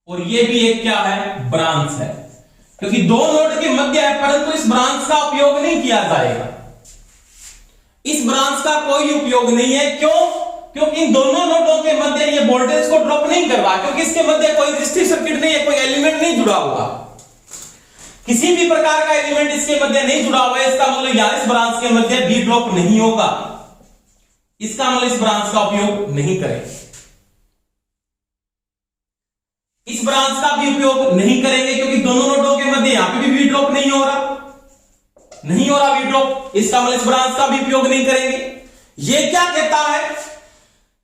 और ये भी एक क्या है, ब्रांच है, क्योंकि दो नोड के मध्य है, परंतु इस ब्रांच का उपयोग नहीं किया जाएगा। इस ब्रांच का कोई उपयोग नहीं है। क्यों? क्योंकि इन दोनों नोडों के मध्य ये वोल्टेज को ड्रॉप नहीं कर रहा, क्योंकि इसके मध्य कोई रेजिस्टिव सर्किट नहीं है, कोई एलिमेंट नहीं जुड़ा हुआ, किसी भी प्रकार का एलिमेंट इसके मध्य नहीं जुड़ा हुआ है। इसका मतलब यहां इस ब्रांच के मध्य भी ड्रॉप नहीं होगा, इसका मतलब इस ब्रांच का उपयोग नहीं करेंगे, इस ब्रांच का भी उपयोग नहीं करेंगे, क्योंकि दोनों नोडों के मध्य यहां पे भी वी ड्रॉप नहीं हो रहा वी ड्रॉप, इसका मतलब इस ब्रांच का भी उपयोग नहीं करेंगे। ये क्या कहता है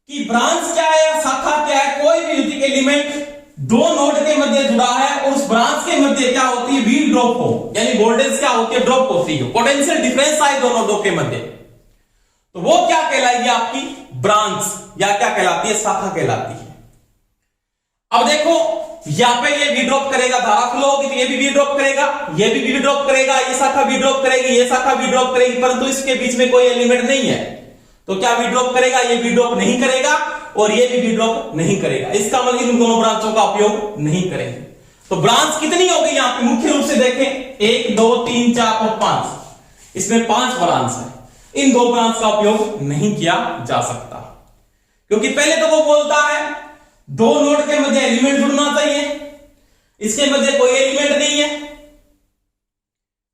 कि ब्रांच क्या है या शाखा क्या है, कोई भी विद्युतिक एलिमेंट दो नोड के मध्य जुड़ा है और उस ब्रांच के मध्य क्या होती है, वी ड्रॉप हो, यानी वोल्टेज क्या होती है, ड्रॉप होती है, पोटेंशियल डिफरेंस आए दोनों नोडों के मध्य, तो वो क्या कहलाएगी, आपकी ब्रांच, या क्या कहलाती है, शाखा कहलाती है। अब देखो यहां पे ये भी ड्रॉप करेगा, धारा फ्लो होगी तो ये भी ड्रॉप करेगा, ये भी ड्रॉप करेगा, ये शाखा भी ड्रॉप करेगी, ये शाखा भी ड्रॉप करेगी, परंतु इसके बीच में कोई एलिमेंट नहीं है, तो क्या भी ड्रॉप करेगा, ये भी ड्रॉप नहीं करेगा और ये भी ड्रॉप नहीं करेगा। इसका मतलब इन दोनों ब्रांचों का उपयोग नहीं करेंगे। तो ब्रांच कितनी होगी यहां पे मुख्य रूप से देखें, 1 2 3 4 और 5, इसमें 5 ब्रांच है। इन 2 ब्रांच का उपयोग नहीं किया जा सकता, क्योंकि पहले तो वो बोलता है 2 नोड के मध्य एलिमेंट जुड़ना चाहिए, इसके मध्य कोई एलिमेंट नहीं है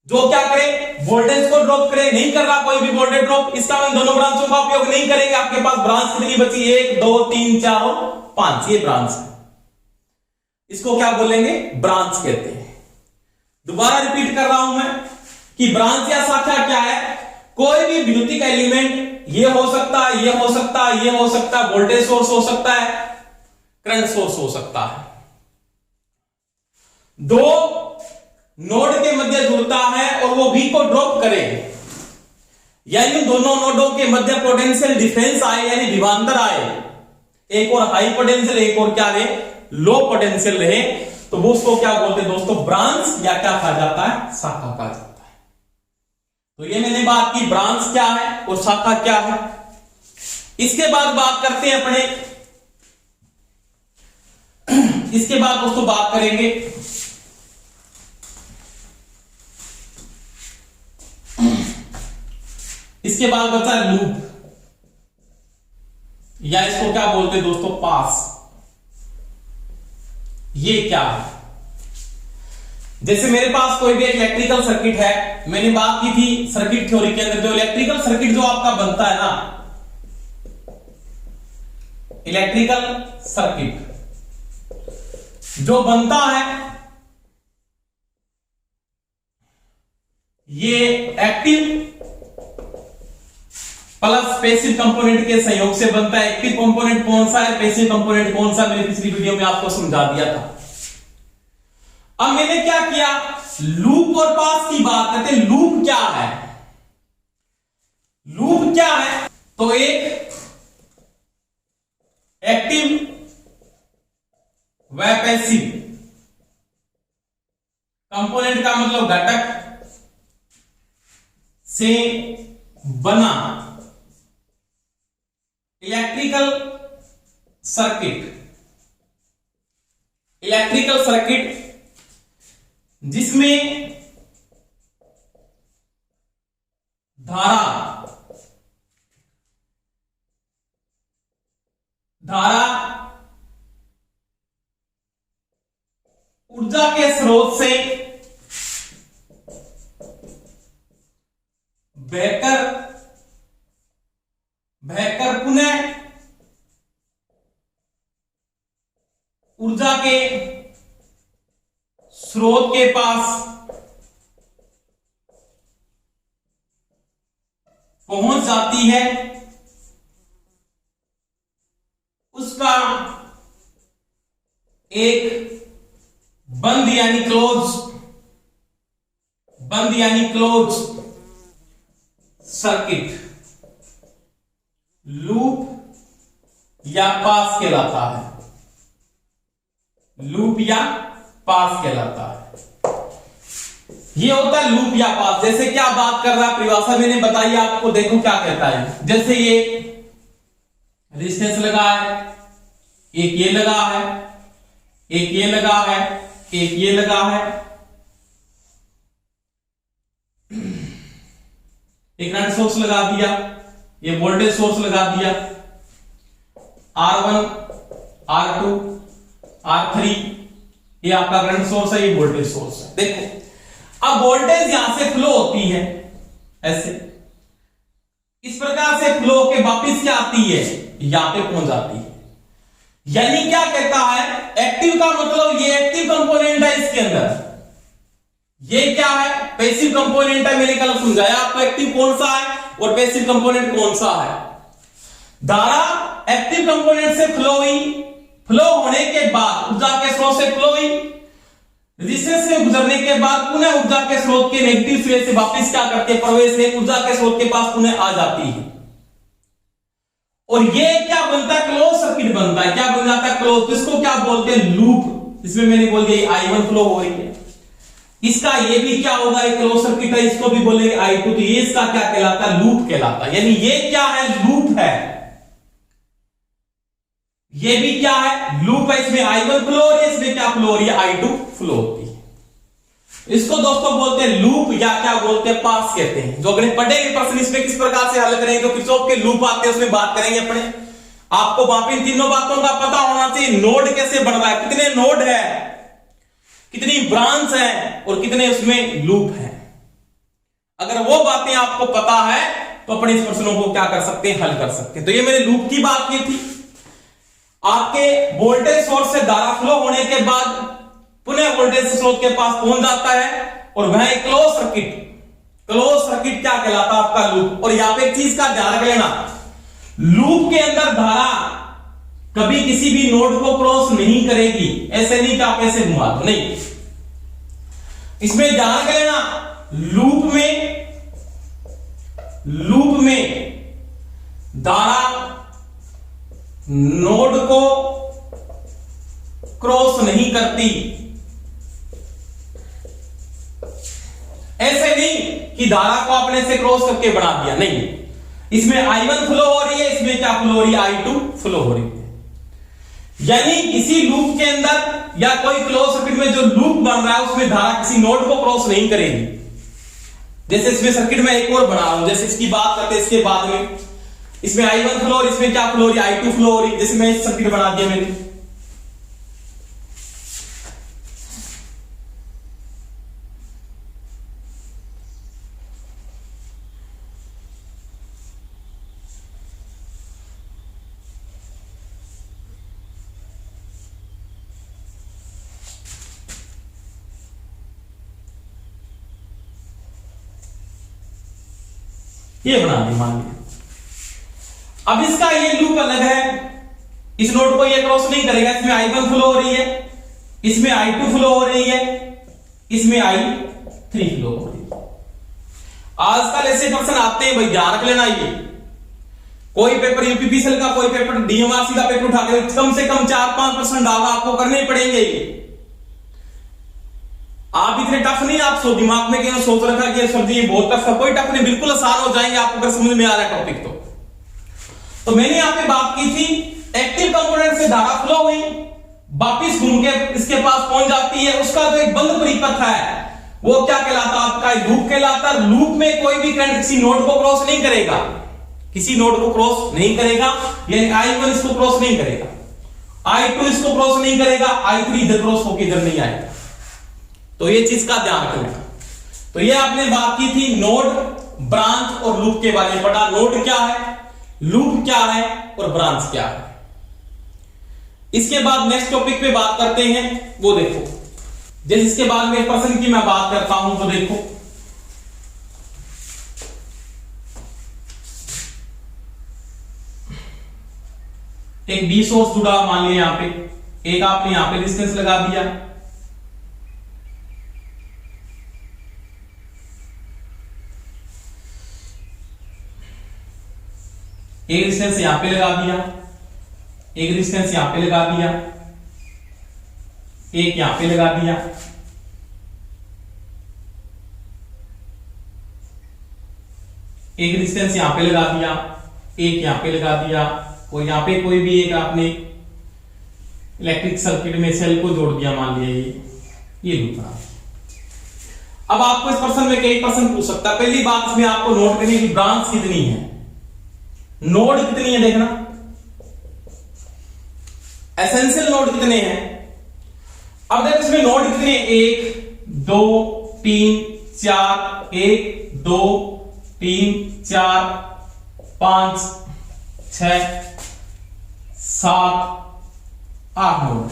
जो क्या करे, वोल्टेज को ड्रॉप करे, नहीं कर रहा कोई भी वोल्टेज ड्रॉप, इसका हम दोनों ब्रांचों का उपयोग नहीं करेंगे। आपके पास ब्रांच कितनी बची, 1 2 3 4 और 5, ये ब्रांच है, इसको क्या बोलेंगे, ब्रांच कहते हैं। दोबारा रिपीट कर रहा हूं मैं कि ब्रांच या शाखा क्या है, कोई भी विद्युतिक एलिमेंट, ये हो सकता है, ये हो सकता है, ये हो सकता है, वोल्टेज सोर्स हो सकता है, करंट सोर्स हो सकता है, 2 नोड के मध्य जुड़ता है और वो V को ड्रॉप करे, यानी दोनों नोडों के मध्य पोटेंशियल डिफरेंस आए, यानी विभवांतर आए, एक और हाई पोटेंशियल, एक और क्या रहे, लो पोटेंशियल रहे, तो वो उसको क्या बोलते हैं दोस्तों, ब्रांच या क्या कहा जाता है, शाखा कहा जाता है। तो ये मैंने बात की ब्रांच क्या है और शाखा क्या है। इसके बाद बात करते हैं अपने, इसके बाद दोस्तों बात करेंगे इसके बाद बचा लूप, या इसको क्या बोलते हैं दोस्तों, पास। ये क्या है, जैसे मेरे पास कोई भी एक इलेक्ट्रिकल सर्किट है, मैंने बात की थी सर्किट थ्योरी के अंदर, जो इलेक्ट्रिकल सर्किट जो आपका बनता है ना, इलेक्ट्रिकल सर्किट जो बनता है, ये एक्टिव प्लस पैसिव कंपोनेंट के सहयोग से बनता है। एक्टिव कंपोनेंट कौन सा है, पैसिव कंपोनेंट कौन सा, मैंने पिछली वीडियो में आपको समझा दिया था। अब मैंने क्या किया, लूप और पास की बात करते हैं। लूप क्या है, लूप क्या है, तो एक एक्टिव व पैसिव कंपोनेंट का मतलब घटक से बना इलेक्ट्रिकल सर्किट, इलेक्ट्रिकल सर्किट जिसमें धारा ऊर्जा के स्रोत से बहकर पुनः ऊर्जा के स्रोत के पास पहुंच जाती है, उसका एक बंद यानी क्लोज सर्किट लूप या पास कहलाता है, लूप या पास कहलाता है। ये होता है लूप या पास। जैसे क्या बात कर रहा है, परिभाषा मैंने बताई आपको, देखो क्या कहता है। जैसे ये रेजिस्टेंस लगा है, एक ये लगा है, एक ये लगा है, एक ये लगा है, एक करंट सोर्स लगा दिया, ये वोल्टेज सोर्स लगा दिया, R1 R2 R3, ये आपका करंट सोर्स है, ये वोल्टेज सोर्स है। देखो अब वोल्टेज यहां से फ्लो होती है, ऐसे इस प्रकार से फ्लो के वापिस क्या आती है, यहां पे पहुंच जाती है। यानी क्या कहता है, एक्टिव का मतलब ये एक्टिव कंपोनेंट है, इसके अंदर ये क्या है, पैसिव कंपोनेंट है। मैंने कल समझाया आपको एक्टिव कौन सा है और पैसिव कंपोनेंट कौन सा है। धारा एक्टिव कंपोनेंट से फ्लो हुई, फ्लो होने के बाद ऊर्जा के स्रोत से फ्लो हुई, रेजिस्टेंस से गुजरने के बाद पुनः ऊर्जा के स्रोत के नेगेटिव सिरे से वापस क्या करते हैं, प्रवेश में ऊर्जा के स्रोत के पास पुनः आ जाती है। और ये क्या बनता है, क्लोज सर्किट बनता है। क्या बन जाता है, क्लोज। तो इसको क्या बोलते हैं, लूप। इसमें मैंने बोल दिया I1 फ्लो हो रही है, इसका ये भी क्या होगा, एक क्लोज सर्किट है, इसको भी बोलेंगे I2। तो ये इसका क्या कहलाता है, लूप कहलाता है। यानी ये क्या है, लूप है। ये भी क्या है, लूप है। इसमें I1 फ्लो हो रही है, इसमें क्या फ्लो हो रही है, I2 फ्लो होती है। इसको दोस्तों बोलते हैं लूप, या क्या बोलते हैं, पास कहते हैं। जो अगले पढ़ेंगे प्रश्न इसमें किस प्रकार से हल करेंगे, तो किरचॉफ के लूप आते हैं उसमें बात करेंगे अपने। आपको वहां पे इन तीनों बातों का पता होना चाहिए। नोड कैसे बन रहा है, कितने नोड है, कितनी ब्रांच है, और कितने उसमें लूप है। अगर वो बातें आपको पता है तो अपने इस प्रश्नों को क्या कर सकते हैं, हल कर सकते हैं। तो ये मैंने लूप की बात की थी। आपके वोल्टेज सोर्स से धारा फ्लो होने के बाद पुनः वोल्टेज स्रोत के पास पहुंच जाता है, और वह एक क्लोज सर्किट क्या कहलाता है, आपका लूप। और यहां पे एक चीज का ध्यान रख लेना, लूप के अंदर धारा कभी किसी भी नोड को क्रॉस नहीं करेगी। ऐसे नहीं कि आप ऐसे घुमा दो, नहीं। इसमें ध्यान रख लेना, लूप में धारा नोड को क्रॉस नहीं करती। ऐसे नहीं कि धारा को आपने से क्रॉस करके बना दिया, नहीं। इसमें I1 फ्लो हो रही है, इसमें क्या फ्लो हो रही है, I2 फ्लो हो रही है। यानी किसी लूप के अंदर या कोई क्लोज सर्किट में जो लूप बन रहा है उसमें धारा किसी नोड को क्रॉस नहीं करेगी। जैसे इसमें सर्किट में एक और बना रहा हूं, जैसे इसकी बात करते हैं, इसके बाद में इसमें I1 फ्लो और इसमें क्या फ्लो हो रही है, I2 फ्लो हो रही है। जैसे मैं सर्किट बना दिया मैंने, ये बना दिया, मान लिया। अब इसका ये लूप अलग है, इस नोड को ये क्रॉस नहीं करेगा। इसमें I1 फ्लो हो रही है, इसमें I2 फ्लो हो रही है, इसमें I3 फ्लो हो रही है। आजकल ऐसे प्रश्न आते हैं भाई, ध्यान रख लेना। ये कोई पेपर यूपीपीसीएल का, कोई पेपर डीएमआरसी का पेपर उठा के कम से कम 4-5% डागा आपको करने ही पड़ेंगे। आप इतने टफ नहीं, आप सो दिमाग में क्या सोच रखा कि सर जी ये बहुत टफ है, कोई टफ नहीं, बिल्कुल आसान हो जाएंगे आपको अगर समझ में आ रहा है टॉपिक। तो मैंने यहां पे बात की थी, एक्टिव कंपोनेंट से धारा फ्लो हुई, वापिस घूम के इसके पास पहुंच जाती है। उसका जो एक बंद परिपथ है वो क्या कहलाता है, आपका लूप कहलाता है। लूप में कोई भी करंट किसी नोड को क्रॉस नहीं करेगा, किसी नोड को क्रॉस नहीं करेगा। यानी I1 इसको क्रॉस नहीं करेगा, I2 इसको क्रॉस नहीं करेगा, I3 इधर क्रॉस होकर इधर नहीं आएगा। तो ये चीज का ध्यान रखना। तो ये आपने बात की थी नोड, ब्रांच और लूप के बारे में पढ़ा। नोड क्या है, लूप क्या है और ब्रांच क्या है। इसके बाद नेक्स्ट टॉपिक पे बात करते हैं, वो देखो। जैसे इसके बाद में प्रश्न की मैं बात करता हूं, तो देखो एक बी सोर्स जुड़ा, मान लिया यहां पे एक आपने यहां पे रेजिस्टेंस लगा दिया, एक रेजिस्टेंस यहां पे लगा दिया, एक रेजिस्टेंस यहां पे लगा दिया, एक यहां पे लगा दिया, एक रेजिस्टेंस यहां पे लगा दिया, एक यहां पे लगा दिया, और यहां पे कोई भी एक आपने इलेक्ट्रिक सर्किट में सेल को जोड़ दिया, मान लिया ये लूप बना। अब आपको इस प्रश्न में कई प्रश्न पूछ सकता है। पहली बात इसमें आपको नोट करनी है कि ब्रांच कितनी है, नोड कितनी है, देखना एसेंशियल नोड कितने हैं। अब देखो इसमें नोड कितने, 1 2 3 4, 1 2 3 4 5 6 7 8 नोड।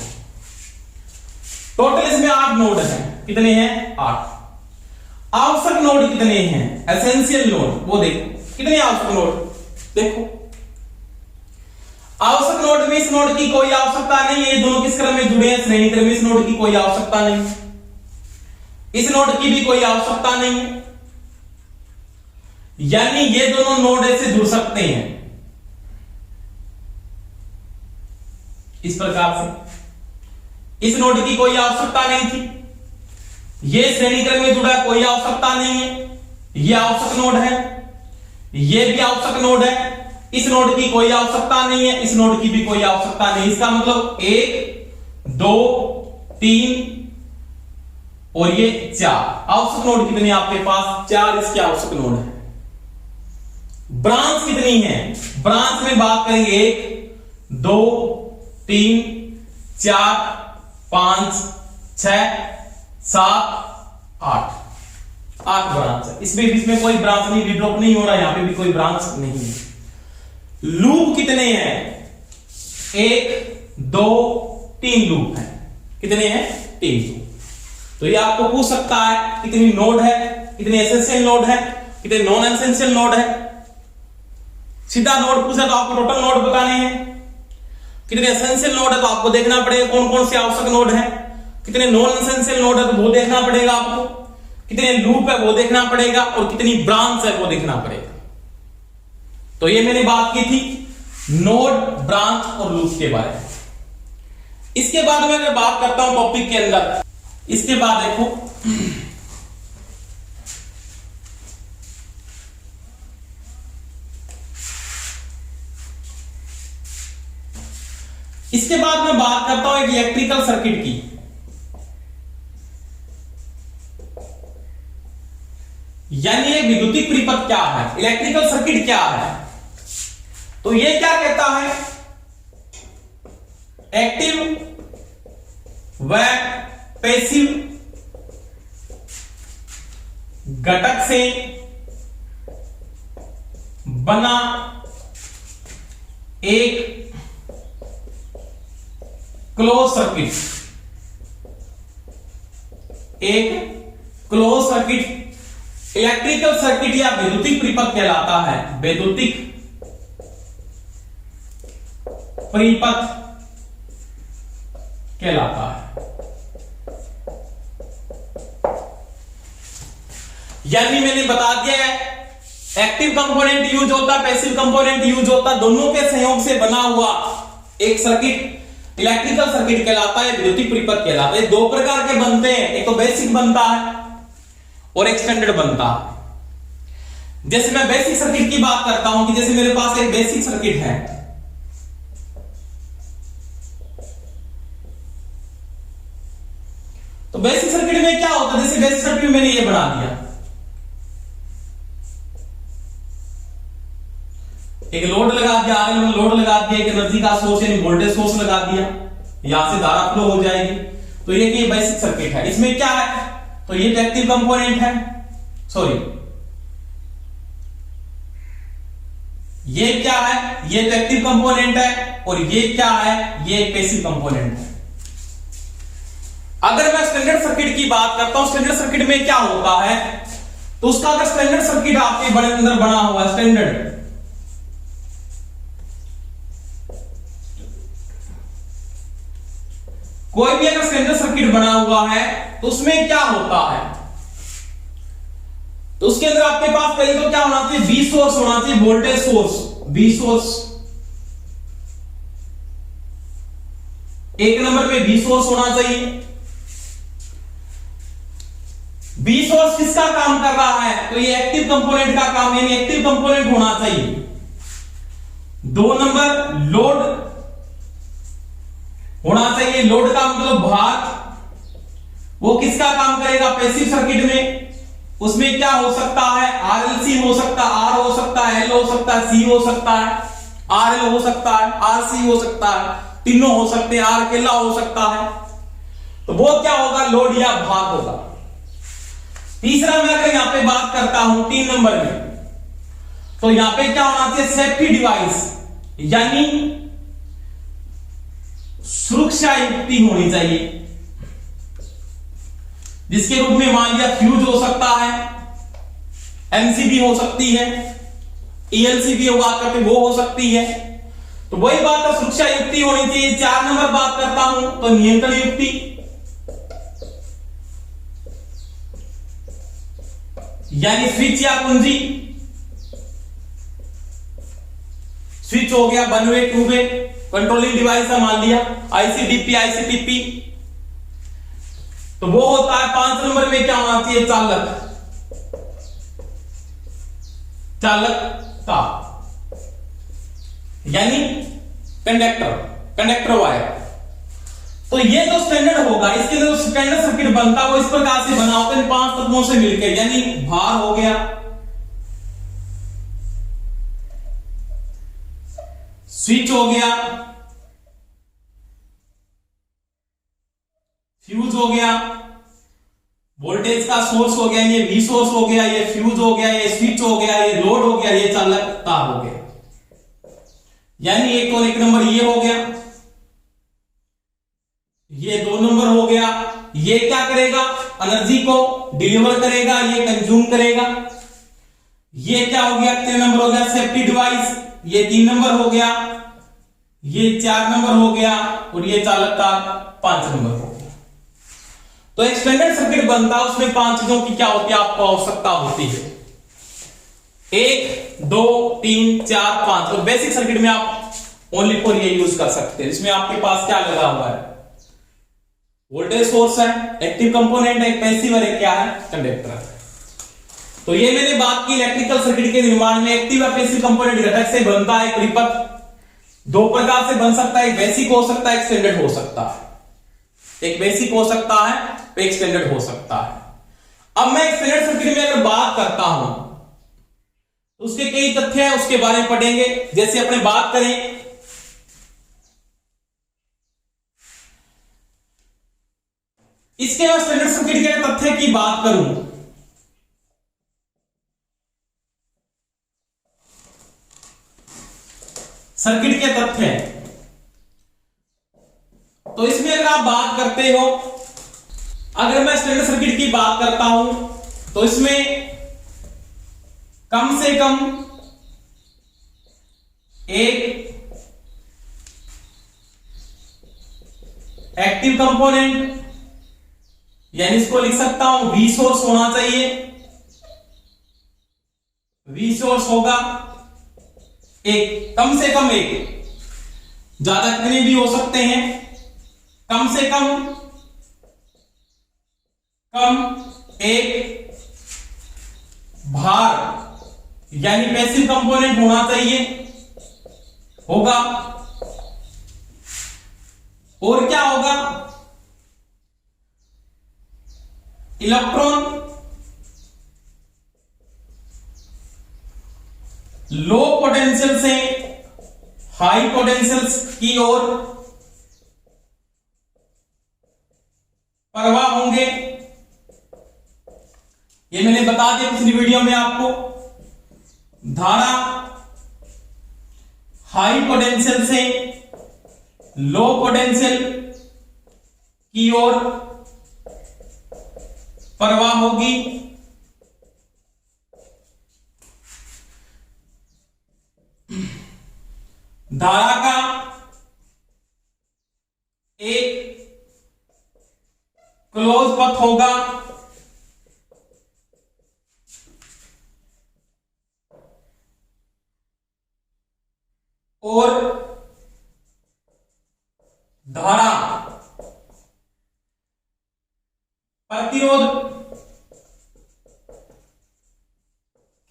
टोटल इसमें 8 नोड हैं। कितने हैं, 8। आवश्यक नोड कितने हैं, एसेंशियल नोड, वो देखो कितने आवश्यक नोड। देखो आवश्यक नोड में इस नोड की कोई आवश्यकता नहीं है, ये दोनों किस क्रम में जुड़े हैं, श्रेणी क्रम में। इस नोड की कोई आवश्यकता नहीं, इस नोड की भी कोई आवश्यकता नहीं है। यानी ये दोनों नोड ऐसे जुड़ सकते हैं, इस प्रकार से। इस नोड की कोई आवश्यकता नहीं थी। ये श्रेणी क्रम में जुड़ा, कोई आवश्यकता नहीं है। ये आवश्यक नोड है, ये भी आवश्यक नोड है। इस नोड की कोई आवश्यकता नहीं है, इस नोड की भी कोई आवश्यकता नहीं। इसका मतलब 1 2 3 और ये 4 आवश्यक नोड कितने आपके पास? 4 इसके आवश्यक नोड है। ब्रांच कितनी है? ब्रांच में बात करेंगे 1 2 3 4 5 6 7 8 ब्रांच है। इसमें बीच में कोई ब्रांच नहीं, रीड्रॉप नहीं हो रहा, यहां पे भी कोई ब्रांच नहीं है। लूप कितने हैं? 1 2 3 लूप हैं। कितने हैं? 3 लूप। तो ये आपको पूछ सकता है कितनी नोड है, कितने एसेंशियल नोड है, कितने नॉन एसेंशियल नोड है। सीधा नोड पूछा तो आपको टोटल नोड बताने हैं। कितने एसेंशियल नोड है तो आपको देखना पड़ेगा कौन कौन से आवश्यक नोड है। कितने नॉन एसेंशियल नोड है तो वो देखना पड़ेगा आपको। कितने लूप है वो देखना पड़ेगा, और कितनी ब्रांच है वो देखना पड़ेगा। तो ये मैंने बात की थी नोड, ब्रांच और लूप के बारे में। इसके बाद मैं बात करता हूं टॉपिक के अंदर। इसके बाद देखो, इसके बाद मैं बात करता हूं एक इलेक्ट्रिकल सर्किट की। यानी एक विद्युतिक परिपथ क्या है, इलेक्ट्रिकल सर्किट क्या है। तो ये क्या कहता है? एक्टिव व पैसिव घटक से बना एक क्लोज सर्किट, एक क्लोज सर्किट इलेक्ट्रिकल सर्किट या वैद्युतिक परिपथ कहलाता है। वैद्युतिक परिपथ कहलाता है। यानी मैंने बता दिया है, एक्टिव कंपोनेंट यूज होता, पैसिव कंपोनेंट यूज होता, दोनों के संयोग से बना हुआ एक सर्किट इलेक्ट्रिकल सर्किट कहलाता है, विद्युतिक परिपथ कहलाता है। दो प्रकार के बनते हैं, एक तो बेसिक बनता है और एक स्टैंडर्ड बनता है। जैसे मैं बेसिक सर्किट की बात करता हूं कि जैसे मेरे पास एक बेसिक सर्किट है, तो बेसिक सर्किट में क्या होता है? जैसे बेसिक सर्किट में मैंने ये बना दिया, एक लोड लगा दिया, आरएल में लोड लगा दिया, एक एनर्जी का सोर्स यानी वोल्टेज सोर्स लगा दिया, यहां से धारा फ्लो हो जाएगी। तो ये बेसिक सर्किट है। इसमें क्या है? तो ये एक्टिव कंपोनेंट है, सॉरी ये क्या है? ये एक्टिव कंपोनेंट है, और ये क्या है? ये पैसिव कंपोनेंट है। अगर मैं स्टैंडर्ड सर्किट की बात करता हूं, स्टैंडर्ड सर्किट में क्या होता है? तो उसका अगर स्टैंडर्ड सर्किट आपके बड़े अंदर बना हुआ है, स्टैंडर्ड, कोई भी अगर स्टैंडर्ड सर्किट बना हुआ है तो उसमें क्या होता है? तो उसके अंदर आपके पास पहले तो क्या होना चाहिए? बी सोर्स होना चाहिए, वोल्टेज सोर्स, बी सोर्स। एक नंबर पे बी सोर्स होना चाहिए। बी सोर्स किसका काम कर रहा है? तो ये एक्टिव कंपोनेंट का काम, यानी एक्टिव कंपोनेंट होना चाहिए। 2 नंबर लोड होना चाहिए। लोड का मतलब भार, वो किसका काम करेगा? पैसिव सर्किट में। उसमें क्या हो सकता है? आरएलसी हो सकता है, आर हो सकता है, एल हो सकता है, सी हो सकता है, आरएल हो सकता है, आरसी हो सकता है, तीनों हो सकते हैं, आर अकेला हो सकता है। तो वो क्या होगा? लोड या भार होगा। तीसरा मैं अगर यहां पे बात करता हूं 3 नंबर में, तो यहां पे क्या होना चाहिए? सेफ्टी डिवाइस, यानी सुरक्षा युक्ति होनी चाहिए, जिसके रूप में मान लिया फ्यूज हो सकता है, एमसीबी हो सकती है, ईएलसीबी बात करते वो हो सकती है। तो वही बात है, सुरक्षा युक्ति होनी चाहिए। 4 नंबर बात करता हूं तो नियंत्रण युक्ति, यानी स्विच या कुंजी। स्विच हो गया 1 वे 2 वे, कंट्रोलिंग डिवाइस है मान लिया, आईसीडीपी, आईसीटीपी। तो वो होता है 5 नंबर में क्या होना चाहिए, चालक, चालकता, यानी कंडक्टर, कंडक्टर वायर। तो ये जो स्टैंडर्ड होगा, इसके लिए जो स्टैंडर्ड सर्किट बनता है वो इस प्रकार से बना होता है, इन 5 तत्वों से मिलकर, यानी भार हो गया, स्विच हो गया, फ्यूज हो गया, वोल्टेज का सोर्स हो गया, ये वी सोर्स हो गया, ये फ्यूज हो गया, ये स्विच हो गया, ये लोड हो गया, ये चालक तार हो गया। यानी एक नंबर ये हो गया, ये 2 नंबर हो गया। ये क्या करेगा, एनर्जी को डिलीवर करेगा, ये कंज्यूम करेगा। ये क्या हो गया, 3 नंबर हो गया, सेफ्टी डिवाइस, ये 3 नंबर हो गया, ये 4 नंबर हो गया, और ये चालक तार 5 नंबर हो गया। तो एक स्टैंडर्ड सर्किट बनता है, उसमें 5 चीजों की क्या होती है, आपको आवश्यकता होती है, 1 2 3 4 5। तो बेसिक सर्किट में आप ओनली फॉर ये यूज कर सकते हैं। इसमें आपके पास क्या लगा हुआ है, वोल्टेज सोर्स है, एक्टिव कंपोनेंट है, पैसिव है, क्या है, कंडक्टर है। तो ये मैंने बात की इलेक्ट्रिकल सर्किट के निर्माण में एक्टिव या पैसिव कंपोनेंट घटक से बनता है। परिपथ 2 प्रकार से बन सकता है, एक बेसिक हो सकता है, एक स्टैंडर्ड हो सकता है। एक बेसिक हो सकता है, एक स्टैंडर्ड हो सकता है। अब मैं एक स्टैंडर्ड सर्किट में अगर बात करता हूं तो उसके कई तथ्य हैं, उसके बारे में पढ़ेंगे। जैसे अपने बात करें इसके बाद स्टैंडर्ड सर्किट के तथ्य की बात करूं, सर्किट के तथ्य, तो इसमें अगर आप बात करते हो, अगर मैं स्टैंडर्ड सर्किट की बात करता हूं तो इसमें कम से कम एक एक्टिव कंपोनेंट, यानी इसको लिख सकता हूं वी सोर्स होना चाहिए, वी सोर्स होगा एक, कम से कम एक, ज्यादा कितने भी हो सकते हैं, कम से कम एक भार, यानी पैसिव कंपोनेंट होना चाहिए, होगा। और क्या होगा, इलेक्ट्रॉन लो पोटेंशियल से हाई पोटेंशियल की ओर प्रवाह होंगे। ये मैंने बता दिया पिछली वीडियो में आपको, धारा हाई पोटेंशियल से लो पोटेंशियल की ओर प्रवाह होगी। धारा का एक क्लोज पथ होगा, और धारा प्रतिरोध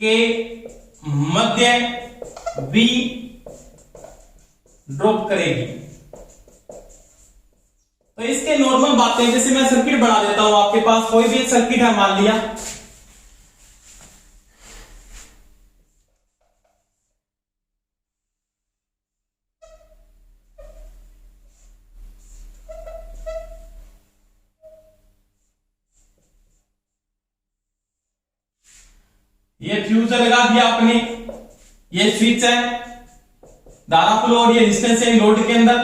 के मध्य V ड्रॉप करेगी। तो इसके नॉर्मल बातें, जैसे मैं सर्किट बना देता हूं, आपके पास कोई भी एक सर्किट है मान लिया, ये फ्यूज लगा दिया आपने, ये स्विच है, धारा फ्लो और ये रेजिस्टेंस है लोड के अंदर,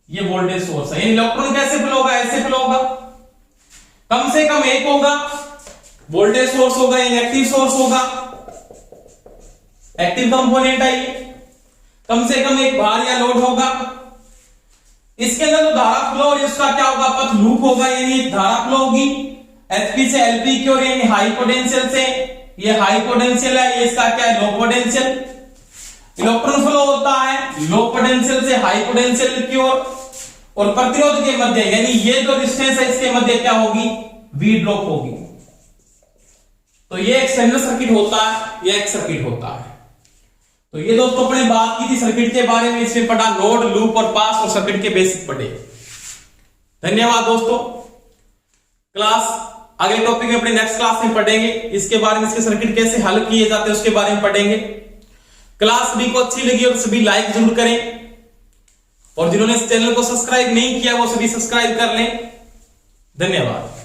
ये वोल्टेज सोर्स है। इलेक्ट्रॉन कैसे फ्लो होगा, ऐसे फ्लो होगा, कम से कम एक होगा, वोल्टेज सोर्स होगा, एक्टिव सोर्स होगा, एक्टिव कंपोनेंट है ये, कम से कम एक भार या लोड होगा। इसके अंदर जो धारा फ्लो और इसका क्या होगा, पथ लूप होगा, यानी धारा फ्लो होगी एचपी से एलपी की ओर, यानी हाई पोटेंशियल से, ये हाई पोटेंशियल है, ये इसका क्या है, लो पोटेंशियल। इलेक्ट्रॉन फ्लो होता है लो पोटेंशियल से हाई पोटेंशियल की ओर, और प्रतिरोध के मध्य यानी ये जो डिस्टेंस है इसके मध्य क्या होगी, वी ड्रॉप होगी। तो ये एक स्टैंडर्ड सर्किट होता है, ये एक सर्किट होता है। तो ये दोस्तों अपने बात की थी सर्किट के बारे में, इसमें पढ़ा नोड, लूप और पास और सर्किट के बेसिक पढ़े। धन्यवाद दोस्तों। क्लास अगले टॉपिक में अपने नेक्स्ट क्लास में पढ़ेंगे, इसके बारे में, इसके सर्किट कैसे हल किए जाते हैं उसके बारे में पढ़ेंगे। क्लास सभी को अच्छी लगी और सभी लाइक जरूर करें, और जिन्होंने इस चैनल को सब्सक्राइब नहीं किया वो सभी सब्सक्राइब कर लें। धन्यवाद।